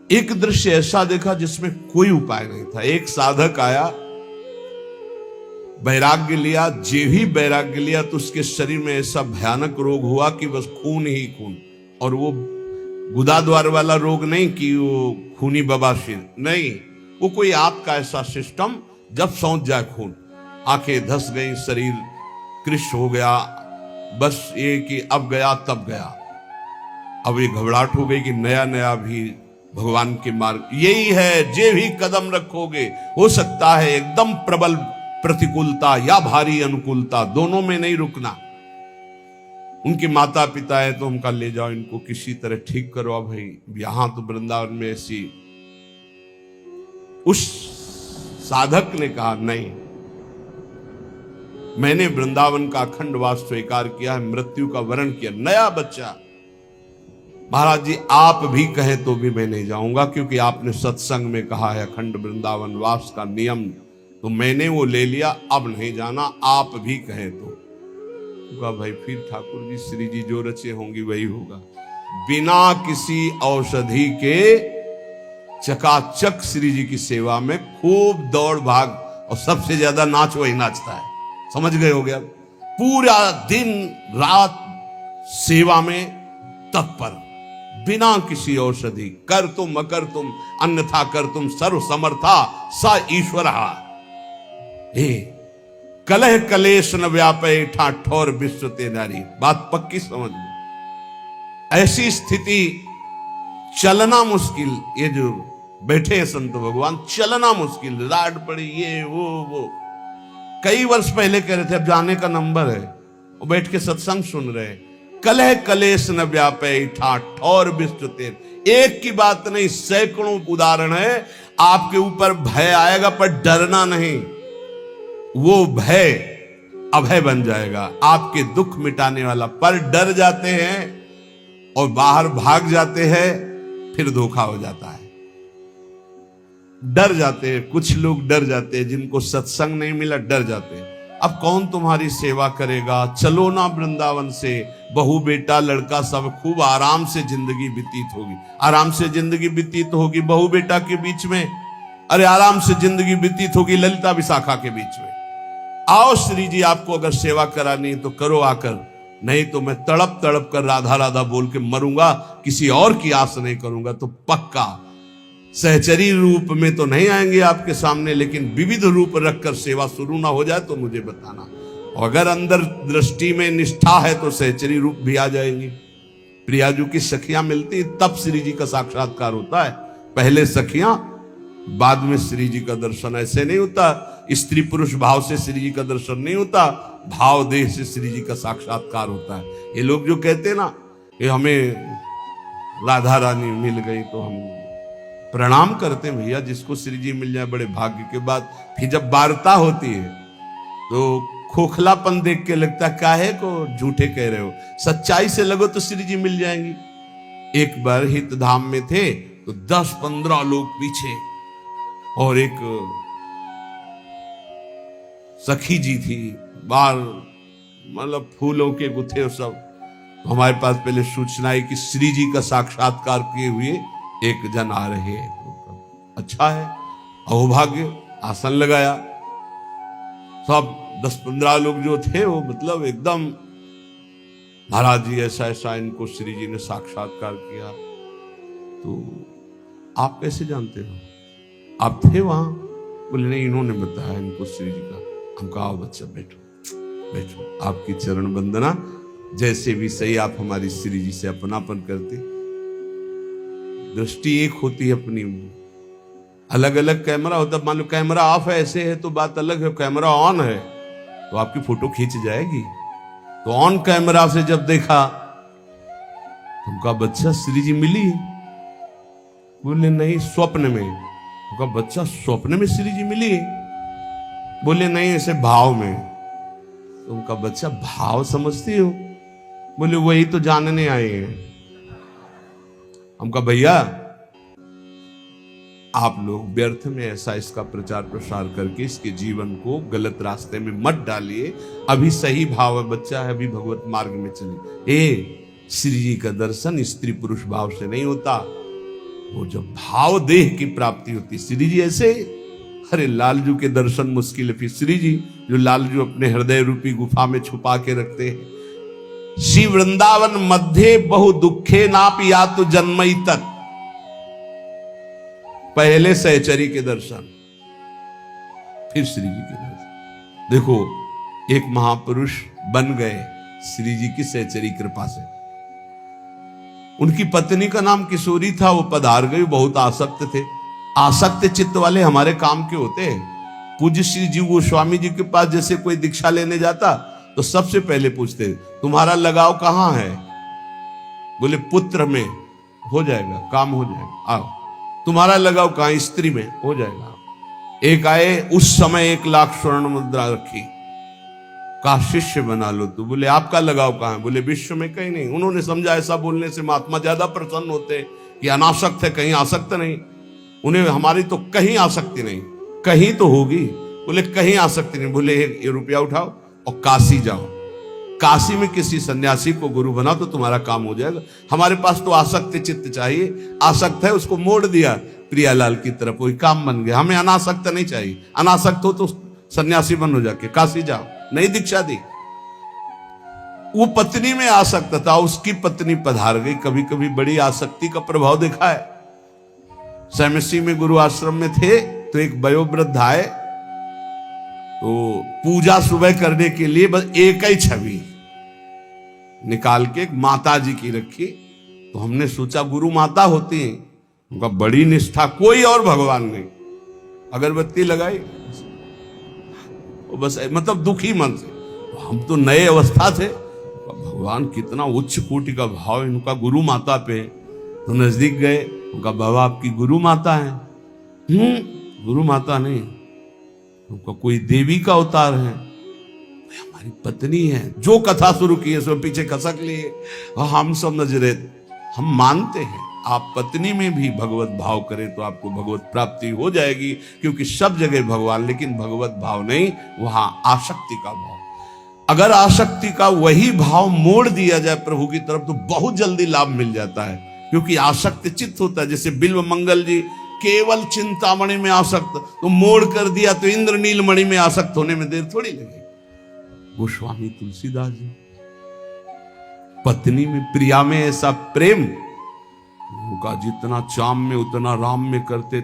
एक दृश्य ऐसा देखा जिसमें कोई उपाय नहीं था। एक साधक आया, वैराग्य लिया, जे ही वैराग्य लिया तो उसके शरीर में ऐसा भयानक रोग हुआ कि बस खून ही खून। और वो गुदाद्वार वाला रोग नहीं कि वो खूनी बवासीर नहीं, वो कोई आंत का ऐसा सिस्टम जब सौंध जाए खून, आंखें धस गई, शरीर कृश हो गया, बस ये कि अब गया तब गया। अब ये घबराहट हो गई कि नया नया भी भगवान के मार्ग यही है, जे भी कदम रखोगे हो सकता है एकदम प्रबल प्रतिकूलता या भारी अनुकूलता, दोनों में नहीं रुकना। उनके माता पिता है तो उनका ले जाओ, इनको किसी तरह ठीक करो। भाई यहां तो वृंदावन में ऐसी। उस साधक ने कहा नहीं, मैंने वृंदावन का अखंड वास स्वीकार किया है, मृत्यु का वरण किया। नया बच्चा, महाराज जी आप भी कहें तो भी मैं नहीं जाऊंगा, क्योंकि आपने सत्संग में कहा है अखंड वृंदावन वास का नियम, तो मैंने वो ले लिया, अब नहीं जाना, आप भी कहें तो। कहा भाई फिर ठाकुर जी श्री जी जो रचे होंगी वही होगा। बिना किसी औषधि के चकाचक श्री जी की सेवा में खूब दौड़ भाग, और सबसे ज्यादा नाच वही नाचता है, समझ गए हो गया। पूरा दिन रात सेवा में तत्पर, बिना किसी औषधि। कर तुम अकर तुम अन्यथा कर तुम सर्व समर्था स ईश्वर। कलह कलेश न व्यापे ठा ठौर विश्वते नारी। बात पक्की समझ लो। ऐसी स्थिति चलना मुश्किल, ये जो बैठे हैं संत भगवान, चलना मुश्किल, राड पड़ी ये वो। कई वर्ष पहले कह रहे थे, अब जाने का नंबर है, वो बैठ के सत्संग सुन रहे हैं। कलह कलेश न व्यापे ठा ठौर विश्वते। एक की बात नहीं, सैकड़ों उदाहरण है। आपके ऊपर भय आएगा पर डरना नहीं, वो भय अभय बन जाएगा, आपके दुख मिटाने वाला। पर डर जाते हैं और बाहर भाग जाते हैं, फिर धोखा हो जाता है। डर जाते हैं, कुछ लोग डर जाते हैं, जिनको सत्संग नहीं मिला डर जाते हैं। अब कौन तुम्हारी सेवा करेगा? चलो ना वृंदावन से, बहू बेटा लड़का सब खूब आराम से जिंदगी व्यतीत होगी। आराम से जिंदगी व्यतीत होगी बहू बेटा के बीच में, अरे आराम से जिंदगी व्यतीत होगी ललिता विशाखा के बीच में। आओ श्री जी, आपको अगर सेवा करानी तो करो आकर, नहीं तो मैं तड़प तड़प कर राधा राधा बोल के मरूंगा, किसी और की आस नहीं करूंगा। तो पक्का सहचरी रूप में तो नहीं आएंगे आपके सामने, लेकिन विविध रूप रखकर सेवा शुरू ना हो जाए तो मुझे बताना। और अगर अंदर दृष्टि में निष्ठा है तो सहचरी रूप भी आ जाएंगी। प्रियाजू की सखियां मिलती तब श्री जी का साक्षात्कार होता है। पहले सखियां, बाद में श्री जी का दर्शन। ऐसे नहीं होता, स्त्री पुरुष भाव से श्री जी का दर्शन नहीं होता, भाव देह से श्री जी का साक्षात्कार होता है। ये लोग जो कहते हैं ना कि हमें राधा रानी मिल गई तो हम प्रणाम करते हैं, भैया जिसको श्री जी मिल जाए बड़े भाग्य के बाद। फिर जब वार्ता होती है तो खोखलापन देख के लगता काहे को झूठे कह रहे हो, सच्चाई से लगो तो श्री जी मिल जाएंगी। एक बार हित धाम में थे तो 10-15 लोग पीछे, और एक सखी जी थी, बाल मतलब फूलों के गुथे और सब। हमारे पास पहले सूचना है कि श्री जी का साक्षात्कार किए हुए एक जन आ रहे हैं। अच्छा है, अहोभाग्य। आसन लगाया, सब 10-15 लोग जो थे वो मतलब एकदम, महाराज जी ऐसा ऐसा इनको श्री जी ने साक्षात्कार किया। तो आप कैसे जानते हो, आप थे वहां? बोले नहीं, इन्होंने बताया इनको श्री जी का। हम कहा आओ बच्चा बैठो बैठो, आपकी चरण वंदना। जैसे भी सही, आप हमारी श्री जी से अपनापन करते। दृष्टि एक होती है अपनी, अलग अलग कैमरा होता। मान लो कैमरा ऑफ है ऐसे है तो बात अलग है, कैमरा ऑन है तो आपकी फोटो खींच जाएगी। तो ऑन कैमरा से जब देखा तुमका बच्चा श्री जी मिली? बोले नहीं, स्वप्न में। उनका बच्चा स्वप्न में श्री जी मिली? बोले नहीं, ऐसे भाव में। तो उनका बच्चा भाव समझती हो? बोले वही तो जानने आए हैं। हमका भैया आप लोग व्यर्थ में ऐसा इसका प्रचार प्रसार करके इसके जीवन को गलत रास्ते में मत डालिए। अभी सही भाव है, बच्चा है, अभी भगवत मार्ग में चलिए। श्री जी का दर्शन स्त्री पुरुष भाव से नहीं होता, वो जब भाव देह की प्राप्ति होती। श्री जी ऐसे, अरे लालजू के दर्शन मुश्किल है, फिर श्री जी जो लालजू अपने हृदय रूपी गुफा में छुपा के रखते हैं। श्री वृंदावन मध्य बहु दुखे नाप या तो जन्मई तक। पहले सहचरी के दर्शन, फिर श्री जी के दर्शन। देखो, एक महापुरुष बन गए श्री जी की सहचरी कृपा से। उनकी पत्नी का नाम किशोरी था, वो पधार गई, बहुत आसक्त थे। आसक्त चित्त वाले हमारे काम के होते हैं। पूज्य श्री जी गोस्वामी जी के पास जैसे कोई दीक्षा लेने जाता तो सबसे पहले पूछते तुम्हारा लगाव कहां है? बोले पुत्र में, हो जाएगा, काम हो जाएगा, आओ। तुम्हारा लगाव कहां? स्त्री में, हो जाएगा। एक आए, उस समय 1 लाख स्वर्ण मुद्रा रखी, का शिष्य बना लो। तो बोले आपका लगाव कहां है? बोले विश्व में कहीं नहीं। उन्होंने समझा ऐसा बोलने से महात्मा ज्यादा प्रसन्न होते कि अनासक्त है, कहीं आसक्त नहीं। उन्हें हमारी तो कहीं आसक्ति नहीं, कहीं तो होगी। बोले कहीं आसक्ति नहीं। बोले ये रुपया उठाओ और काशी जाओ, काशी में किसी सन्यासी को गुरु बनाओ तो तुम्हारा काम हो जाएगा। हमारे पास तो आसक्त चित्त चाहिए, आसक्त है उसको मोड़ दिया प्रियालाल की तरफ, वही काम बन गया। हमें अनासक्त नहीं चाहिए, अनासक्त हो तो सन्यासी बनो, जाके काशी जाओ। नहीं दीक्षा दी। वो पत्नी में आसक्त था, उसकी पत्नी पधार गई। कभी कभी बड़ी आसक्ति का प्रभाव देखा है। सैमसी में गुरु आश्रम में थे तो एक वयोवृद्ध आए, तो पूजा सुबह करने के लिए बस एक ही छवि निकाल के एक माता जी की रखी। तो हमने सोचा गुरु माता होती है, उनका बड़ी निष्ठा, कोई और भगवान नहीं। अगरबत्ती लगाई, बस मतलब दुखी मन से। हम तो नए अवस्था थे, भगवान कितना उच्च कोटि का भाव इनका गुरु माता पे। तो नजदीक गए, उनका बाबा आपकी गुरु माता है? गुरु माता नहीं, उनका कोई देवी का अवतार है, हमारी पत्नी है। जो कथा शुरू की है सब पीछे खसक लिए। हम सब नजरे, हम मानते हैं आप पत्नी में भी भगवत भाव करें तो आपको भगवत प्राप्ति हो जाएगी, क्योंकि सब जगह भगवान, लेकिन भगवत भाव नहीं, वहां आसक्ति का भाव। अगर आसक्ति का वही भाव मोड़ दिया जाए प्रभु की तरफ तो बहुत जल्दी लाभ मिल जाता है, क्योंकि आसक्त चित्त होता है। जैसे बिल्व मंगल जी केवल चिंतामणि में आसक्त, तो मोड़ कर दिया तो इंद्रनील मणि में आसक्त होने में देर थोड़ी लगी। गोस्वामी तुलसीदास जी पत्नी में, प्रिया में ऐसा प्रेम, उनका जितना चाम में उतना राम में करते,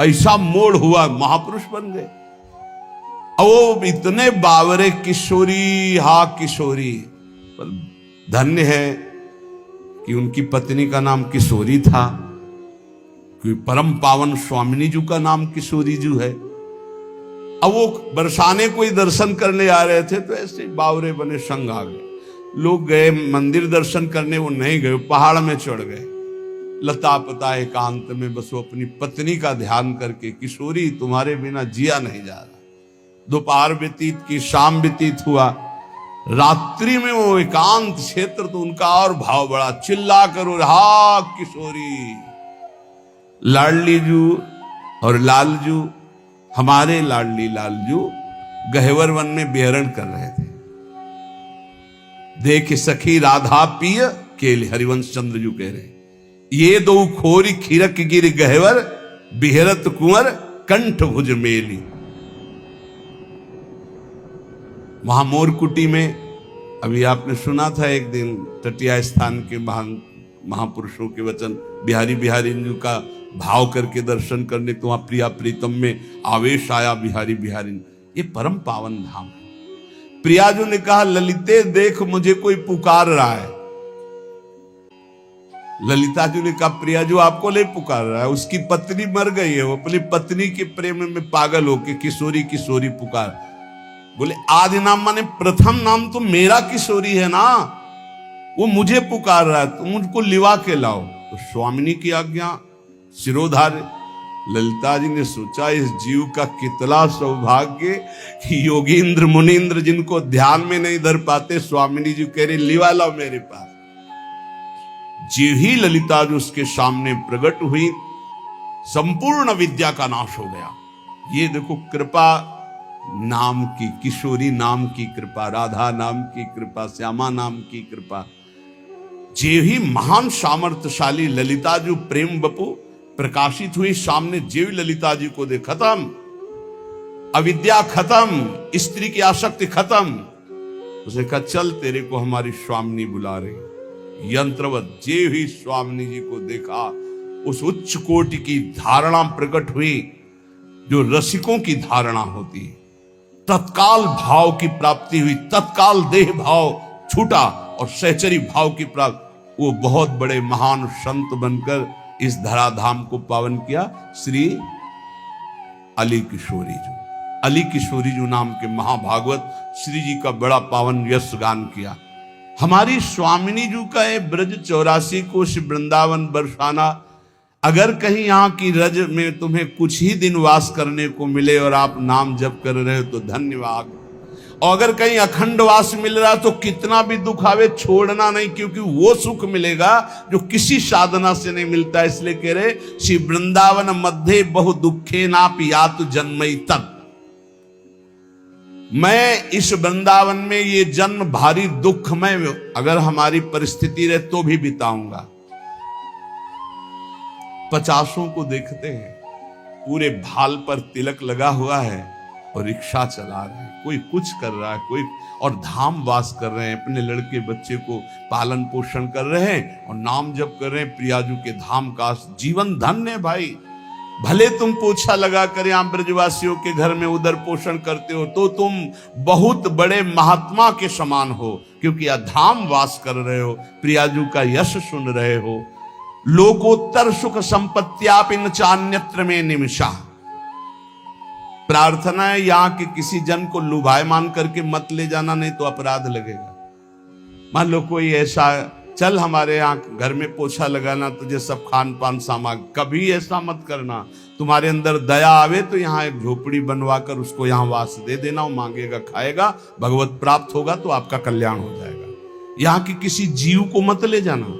ऐसा मोड़ हुआ, महापुरुष बन गए। वो इतने बावरे किशोरी, हा किशोरी। धन्य है कि उनकी पत्नी का नाम किशोरी था, क्योंकि परम पावन स्वामिनी जी का नाम किशोरी जी है। अब वो बरसाने कोई दर्शन करने आ रहे थे तो ऐसे बावरे बने संग आ गए। लोग गए मंदिर दर्शन करने, वो नहीं गए, पहाड़ में चढ़ गए। लता पता एकांत में बस वो अपनी पत्नी का ध्यान करके, किशोरी तुम्हारे बिना जिया नहीं जा रहा। दोपहर व्यतीत की, शाम व्यतीत हुआ, रात्रि में वो एकांत क्षेत्र, तो उनका और भाव बड़ा, चिल्ला करो हा किशोरी। लाडली जू और लालजू, हमारे लाडली लालजू गहेवर वन में विहरण कर रहे थे। देख सखी राधा पिय केले, हरिवंश चंद्र जी कह रहे, ये दो खोरी खीरक गिर गहेवर, बिहरत कुंवर कंठ भुज मेली। वहां मोरकुटी में अभी आपने सुना था एक दिन तटिया स्थान के महान महापुरुषों के वचन, बिहारी बिहारी जी का भाव करके दर्शन करने तो वहां प्रिया प्रीतम में आवेश आया बिहारी बिहारी। ये परम पावन धाम है। प्रियाजू ने कहा ललिते देख मुझे कोई पुकार रहा है। ललिता जी ने कहा प्रियाजू आपको ले पुकार रहा है, उसकी पत्नी मर गई है, वो अपनी पत्नी के प्रेम में पागल होके किशोरी किशोरी पुकार। बोले आदि नाम माने प्रथम नाम तो मेरा किशोरी है ना, वो मुझे पुकार रहा है, तुम मुझको लिवा के लाओ। तो स्वामिनी की आज्ञा सिरोधार्य। ललिता जी ने सोचा इस जीव का कितना सौभाग्य कि योगींद्र मुनींद्र जिनको ध्यान में नहीं धर पाते, स्वामिनी जी कह रहे लिवा लाओ मेरे पास। जीव ही ललिता जी उसके सामने प्रकट हुई, संपूर्ण विद्या का नाश हो गया। ये देखो कृपा नाम की, किशोरी नाम की कृपा, राधा नाम की कृपा, श्यामा नाम की कृपा। जे ही महान सामर्थ्यशाली ललिता जी प्रेम बपू प्रकाशित हुई सामने, जेव ललिता जी को देख खत्म, अविद्या खत्म, स्त्री की आसक्ति खत्म। उसने कहा चल तेरे को हमारी स्वामिनी बुला रही। यंत्रवत जेव ही स्वामिनी जी को देखा, उस उच्च कोटि की धारणा प्रकट हुई जो रसिकों की धारणा होती है। तत्काल भाव की प्राप्ति हुई, तत्काल देह भाव छूटा और सहचरी भाव की प्राप्ति। वो बहुत बड़े महान संत बनकर इस धराधाम को पावन किया। श्री अली किशोरी जी, अली किशोरी जी नाम के महाभागवत श्री जी का बड़ा पावन यश गान किया। हमारी स्वामिनी जी का है ब्रज 84 कोश वृंदावन बरसाना। अगर कहीं यहाँ की रज में तुम्हें कुछ ही दिन वास करने को मिले और आप नाम जप कर रहे हो तो धन्यवाद। और अगर कहीं अखंड वास मिल रहा तो कितना भी दुख आवे छोड़ना नहीं, क्योंकि वो सुख मिलेगा जो किसी साधना से नहीं मिलता। इसलिए कह रहे श्री वृंदावन मध्य बहु दुखे नापि यातु जन्मई तत्। मैं इस वृंदावन में ये जन्म भारी दुखमय अगर हमारी परिस्थिति रहे तो भी बिताऊंगा। 50 को देखते हैं पूरे भाल पर तिलक लगा हुआ है और रिक्शा चला रहे हैं, कोई कुछ कर रहा है, कोई और धाम वास कर रहे हैं, अपने लड़के बच्चे को पालन पोषण कर रहे हैं और नाम जप कर रहे हैं प्रियाजू के धाम का। जीवन धन्य है भाई। भले तुम पोछा लगा कर यहाँ ब्रजवासियों के घर में उधर पोषण करते हो तो तुम बहुत बड़े महात्मा के समान हो, क्योंकि यह धाम वास कर रहे हो, प्रियाजू का यश सुन रहे हो। लोकोत्तर सुख संपत्त्यापिन चान्यत्र में निमिषा। प्रार्थना है यहाँ के किसी जन को लुभायमान करके मत ले जाना, नहीं तो अपराध लगेगा। मान लो कोई ऐसा चल हमारे यहाँ घर में पोछा लगाना, तुझे सब खान पान सामग्री, कभी ऐसा मत करना। तुम्हारे अंदर दया आवे तो यहाँ एक झोपड़ी बनवा कर उसको यहाँ वास दे देना, वो मांगेगा खाएगा, भगवत प्राप्त होगा तो आपका कल्याण हो जाएगा। यहाँ की किसी जीव को मत ले जाना।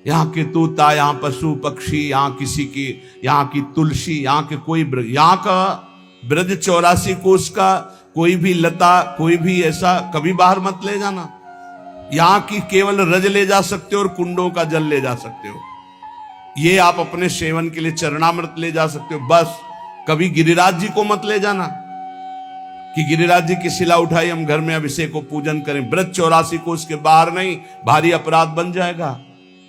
यहाँ के तोता, यहाँ पशु पक्षी, यहाँ किसी की, यहाँ की तुलसी, यहाँ के कोई यहाँ का ब्रज 84 कोष का कोई भी लता, कोई भी ऐसा कभी बाहर मत ले जाना। यहाँ की केवल रज ले जा सकते हो और कुंडों का जल ले जा सकते हो। ये आप अपने सेवन के लिए चरणामृत ले जा सकते हो, बस। कभी गिरिराज जी को मत ले जाना कि गिरिराज जी की शिला उठाई हम घर में अभिषेक को पूजन करें। ब्रज 84 कोष के बाहर नहीं, भारी अपराध बन जाएगा।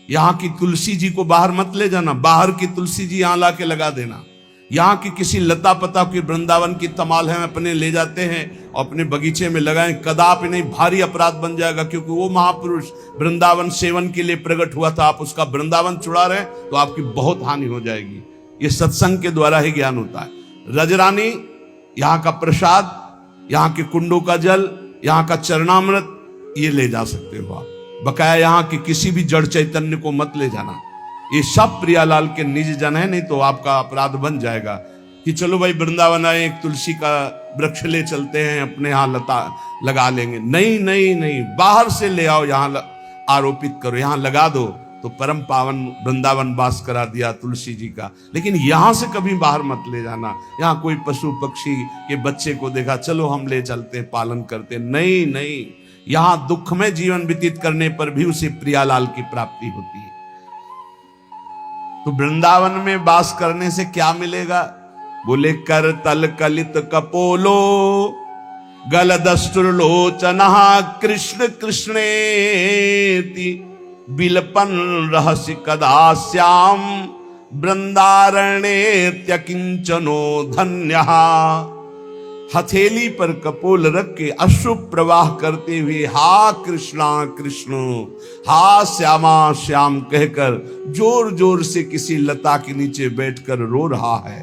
यहाँ की तुलसी जी को बाहर मत ले जाना, बाहर की तुलसी जी यहाँ ला के लगा देना। यहाँ की किसी लता पता की वृंदावन की तमाल है अपने ले जाते हैं और अपने बगीचे में लगाएं, कदापि नहीं, भारी अपराध बन जाएगा। क्योंकि वो महापुरुष वृंदावन सेवन के लिए प्रकट हुआ था, आप उसका वृंदावन चुरा रहे हैं तो आपकी बहुत हानि हो जाएगी। ये सत्संग के द्वारा ही ज्ञान होता है। रजरानी, यहाँ का प्रसाद, यहाँ के कुंडों का जल, यहाँ का चरणामृत, ये ले जा सकते हो आप। बकाया यहाँ के किसी भी जड़ चैतन्य को मत ले जाना। ये सब प्रियालाल के निज जन है, नहीं तो आपका अपराध बन जाएगा कि चलो भाई वृंदावन आए, एक तुलसी का वृक्ष ले चलते हैं, अपने यहाँ लता लगा लेंगे। नहीं नहीं नहीं, बाहर से ले आओ, यहाँ आरोपित करो, यहाँ लगा दो तो परम पावन वृंदावन वास करा दिया तुलसी जी का। लेकिन यहां से कभी बाहर मत ले जाना। यहां कोई पशु पक्षी के बच्चे को देखा, चलो हम ले चलते पालन करते, नहीं नहीं, यहां दुख में जीवन व्यतीत करने पर भी उसे प्रियालाल की प्राप्ति होती है। तो वृंदावन में वास करने से क्या मिलेगा? बोले कर तल कलित कपोलो गलदस्तुर्लोचना कृष्ण कृष्णेति बिलपन रहस्य कदा श्याम वृंदारण्यकिंचनो धन्यः। हथेली पर कपोल रख के अश्रु प्रवाह करते हुए हा कृष्णा कृष्ण, हा श्यामा श्याम कहकर जोर जोर से किसी लता के नीचे बैठकर रो रहा है।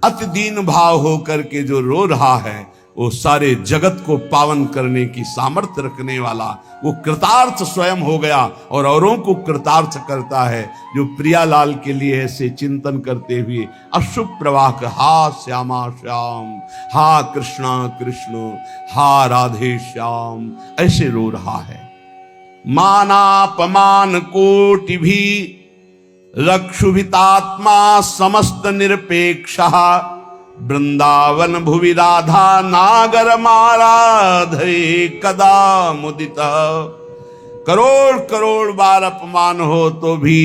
अति दीन भाव होकर के जो रो रहा है, वो सारे जगत को पावन करने की सामर्थ्य रखने वाला, वो कृतार्थ स्वयं हो गया और औरों को कृतार्थ करता है, जो प्रियालाल के लिए ऐसे चिंतन करते हुए अशुभ प्रवाह का हा श्यामा श्याम, हा कृष्णा कृष्ण, हा राधे श्याम ऐसे रो रहा है। मानापमान कोटि भी रक्षुभितात्मा समस्त निरपेक्षः वृंदावन भुवि राधा नागर माराधे कदा मुदिता। करोड़ करोड़ बार अपमान हो तो भी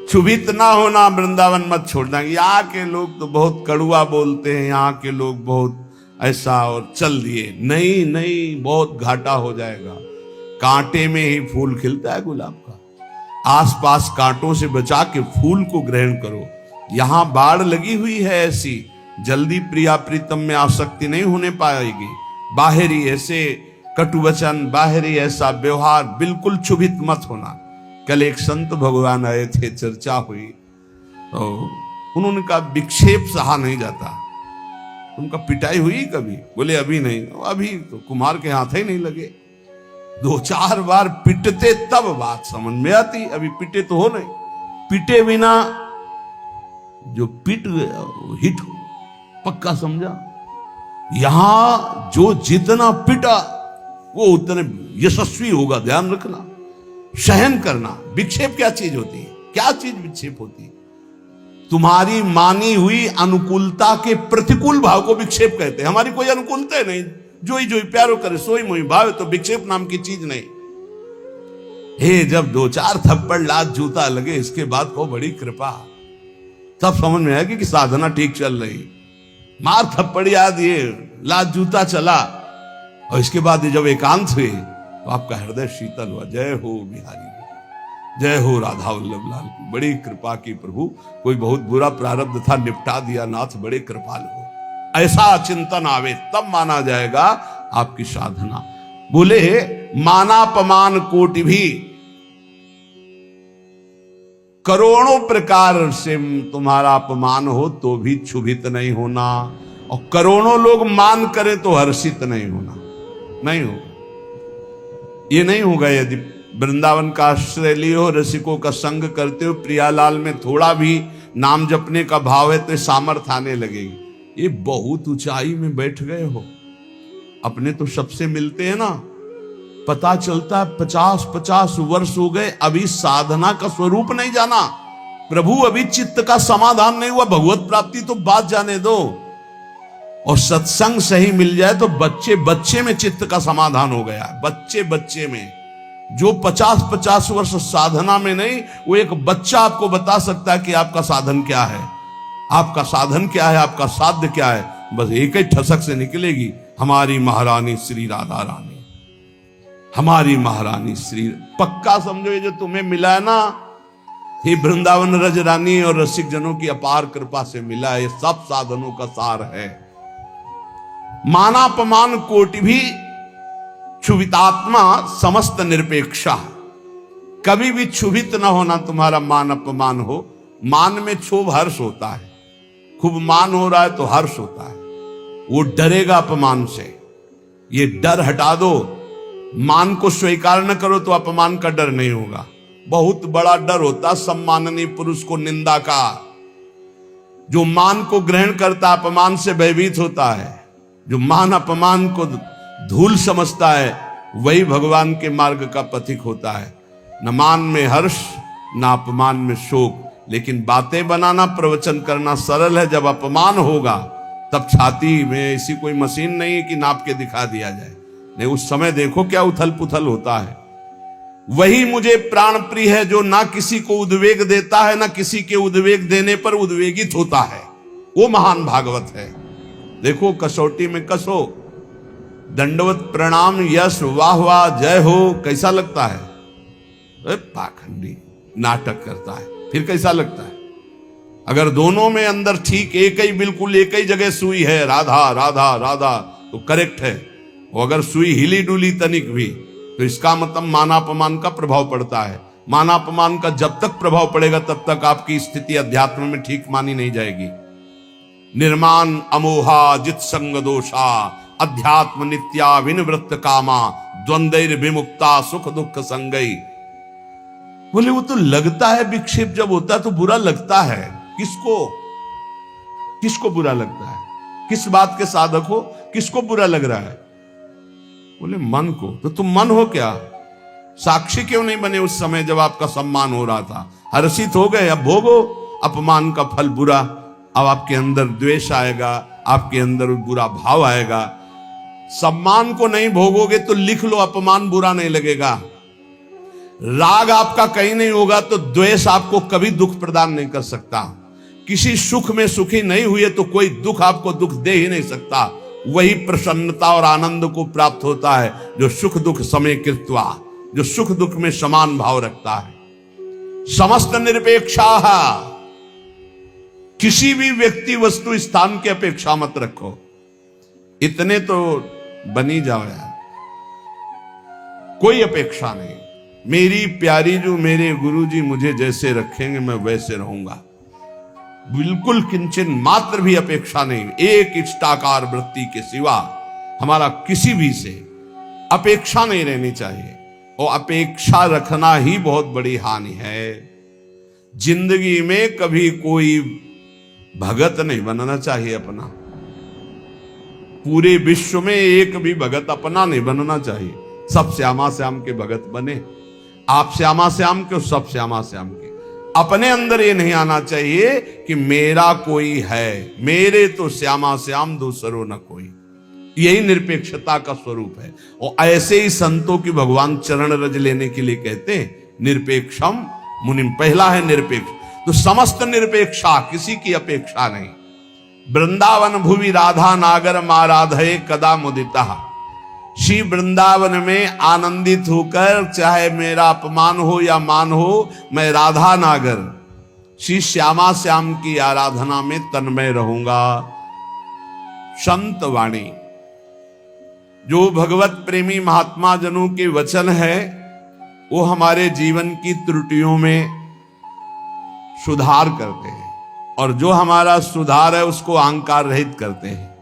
क्षुभित ना होना, वृंदावन मत छोड़ना। यहाँ के लोग तो बहुत कड़ुआ बोलते हैं, यहाँ के लोग बहुत ऐसा, और चल दिए, नहीं नहीं, बहुत घाटा हो जाएगा। कांटे में ही फूल खिलता है गुलाब का, आसपास कांटों से बचा के फूल को ग्रहण करो। यहां बाढ़ लगी हुई है ऐसी, जल्दी प्रिया प्रीतम में आसक्ति नहीं होने पाएगी। बाहरी ऐसे कटुवचन, बाहरी ऐसा व्यवहार, बिल्कुल क्षुभित मत होना। कल एक संत भगवान आए थे, चर्चा हुई, तो उन्होंने कहा विक्षेप सहा नहीं जाता। उनका पिटाई हुई कभी? बोले अभी नहीं। अभी तो कुमार के हाथ ही नहीं लगे, 2-4 बार पिटते तब बात समझ में आती। अभी पिटे तो हो नहीं, पिटे बिना जो पिट गया वो हिट हो, पक्का समझा। यहां जो जितना पिटा वो उतने यशस्वी होगा, ध्यान रखना। सहन करना। विक्षेप क्या चीज होती है? क्या चीज विक्षेप होती है? तुम्हारी मानी हुई अनुकूलता के प्रतिकूल भाव को विक्षेप कहते हैं। हमारी कोई अनुकूलता है नहीं, जोई जोई प्यारो करे सोई मोई भाव, तो विक्षेप नाम की चीज नहीं। हे, जब 2-4 थप्पड़ लात जूता लगे, इसके बाद को बड़ी कृपा, तब समझ में आएगी कि साधना ठीक चल रही। मार थप्पड़ याद, ये लात जूता चला, और इसके बाद जब एकांत हुए तो आपका हृदय शीतल हुआ। जय हो बिहारी, जय हो राधा वल्लभ लाल की, बड़ी कृपा की प्रभु। कोई बहुत बुरा प्रारब्ध था, निपटा दिया नाथ, बड़े कृपाल हो। ऐसा चिंतन आवे तब माना जाएगा आपकी साधना। बोले मानापमान कोटि भी, करोड़ों प्रकार से तुम्हारा अपमान हो तो भी क्षुभित नहीं होना, और करोड़ों लोग मान करें तो हर्षित नहीं होना। नहीं होगा, ये नहीं होगा। यदि वृंदावन का आश्रय लिए हो, रसिकों का संग करते हो, प्रियालाल में थोड़ा भी नाम जपने का भाव है तो सामर्थ्य आने लगेगी। ये बहुत ऊंचाई में बैठ गए हो, अपने तो सबसे मिलते हैं ना, पता चलता है 50-50 वर्ष हो गए, अभी साधना का स्वरूप नहीं जाना। प्रभु अभी चित्त का समाधान नहीं हुआ, भगवत प्राप्ति तो बात जाने दो। और सत्संग सही मिल जाए तो बच्चे बच्चे में चित्त का समाधान हो गया। बच्चे बच्चे में, जो 50-50 वर्ष साधना में नहीं, वो एक बच्चा आपको बता सकता है कि आपका साधन क्या है, आपका साधन क्या है, आपका साध्य क्या है। बस एक ही ठसक से निकलेगी, हमारी महारानी श्री राधा रानी, हमारी महारानी श्री। पक्का समझो, ये जो तुम्हें मिला है ना, ये वृंदावन रज रानी और रसिक जनों की अपार कृपा से मिला है। ये सब साधनों का सार है। मानापमान कोटि भी क्षुभितात्मा समस्त निरपेक्षा। कभी भी क्षुभित ना होना, तुम्हारा मान अपमान हो। मान में क्षोभ हर्ष होता है, खूब मान हो रहा है तो हर्ष होता है, वो डरेगा अपमान से। ये डर हटा दो, मान को स्वीकार न करो तो अपमान का डर नहीं होगा। बहुत बड़ा डर होता सम्माननीय पुरुष को निंदा का। जो मान को ग्रहण करता अपमान से भयभीत होता है। जो मान अपमान को धूल समझता है वही भगवान के मार्ग का पथिक होता है। न मान में हर्ष न अपमान में शोक। लेकिन बातें बनाना, प्रवचन करना सरल है, जब अपमान होगा तब छाती में ऐसी कोई मशीन नहीं है कि नाप के दिखा दिया जाए। नहीं, उस समय देखो क्या उथल पुथल होता है। वही मुझे प्राण प्रिय है जो ना किसी को उद्वेग देता है, ना किसी के उद्वेग देने पर उद्वेगित होता है। वो महान भागवत है। देखो कसौटी में कसो, दंडवत प्रणाम, यश वाह वाह जय हो, कैसा लगता है? पाखंडी नाटक करता है, फिर कैसा लगता है? अगर दोनों में अंदर ठीक एक ही, बिल्कुल एक ही जगह सुई है, राधा राधा राधा, तो करेक्ट है। और अगर सुई हिली डुली तनिक भी, तो इसका मतलब मानापमान का प्रभाव पड़ता है। मानापमान का जब तक प्रभाव पड़ेगा तब तक आपकी स्थिति अध्यात्म में ठीक मानी नहीं जाएगी। निर्माण अमोहा जित संग दोषा, अध्यात्म नित्या विनिवृत्त कामा, द्वंद्वैर विमुक्ता सुख दुख संगई। बोले वो तो लगता है विक्षेप जब होता है तो बुरा लगता है। किसको? किसको बुरा लगता है? किस बात के साधक हो, किसको बुरा लग रहा है? बोले मन को। तो तुम मन हो क्या? साक्षी क्यों नहीं बने उस समय जब आपका सम्मान हो रहा था? हर्षित हो गए, अब भोगो अपमान का फल बुरा। अब आपके अंदर द्वेष आएगा, आपके अंदर बुरा भाव आएगा। सम्मान को नहीं भोगोगे तो लिख लो, अपमान बुरा नहीं लगेगा। राग आपका कहीं नहीं होगा तो द्वेष आपको कभी दुख प्रदान नहीं कर सकता। किसी सुख में सुखी नहीं हुए तो कोई दुख आपको दुख दे ही नहीं सकता। वही प्रसन्नता और आनंद को प्राप्त होता है जो सुख दुख समय कृत्वा, जो सुख दुख में समान भाव रखता है। समस्त निरपेक्षा, किसी भी व्यक्ति वस्तु स्थान की अपेक्षा मत रखो। इतने तो बनी जाओ यार, कोई अपेक्षा नहीं। मेरी प्यारी जो मेरे गुरुजी मुझे जैसे रखेंगे मैं वैसे रहूंगा, बिल्कुल किंचन मात्र भी अपेक्षा नहीं। एक इष्टाकार वृत्ति के सिवा हमारा किसी भी से अपेक्षा नहीं रहनी चाहिए। और अपेक्षा रखना ही बहुत बड़ी हानि है। जिंदगी में कभी कोई भगत नहीं बनना चाहिए अपना। पूरे विश्व में एक भी भगत अपना नहीं बनना चाहिए। सब श्यामा श्याम के भगत बने। आप श्यामा श्याम के, सब श्यामा श्याम के। अपने अंदर ये नहीं आना चाहिए कि मेरा कोई है, मेरे तो श्यामा श्याम दूसरो न कोई। यही निरपेक्षता का स्वरूप है। और ऐसे ही संतों की भगवान चरण रज लेने के लिए कहते हैं निरपेक्षम मुनिम। पहला है निरपेक्ष, तो समस्त निरपेक्षा, किसी की अपेक्षा नहीं। वृंदावन भुवि राधा नागर माराधे कदा मुदिता। श्री वृंदावन में आनंदित होकर, चाहे मेरा अपमान हो या मान हो, मैं राधा नागर श्री श्यामा श्याम की आराधना में तन्मय रहूंगा। संत वाणी, जो भगवत प्रेमी महात्मा जनों के वचन है, वो हमारे जीवन की त्रुटियों में सुधार करते हैं, और जो हमारा सुधार है उसको अहंकार रहित करते हैं।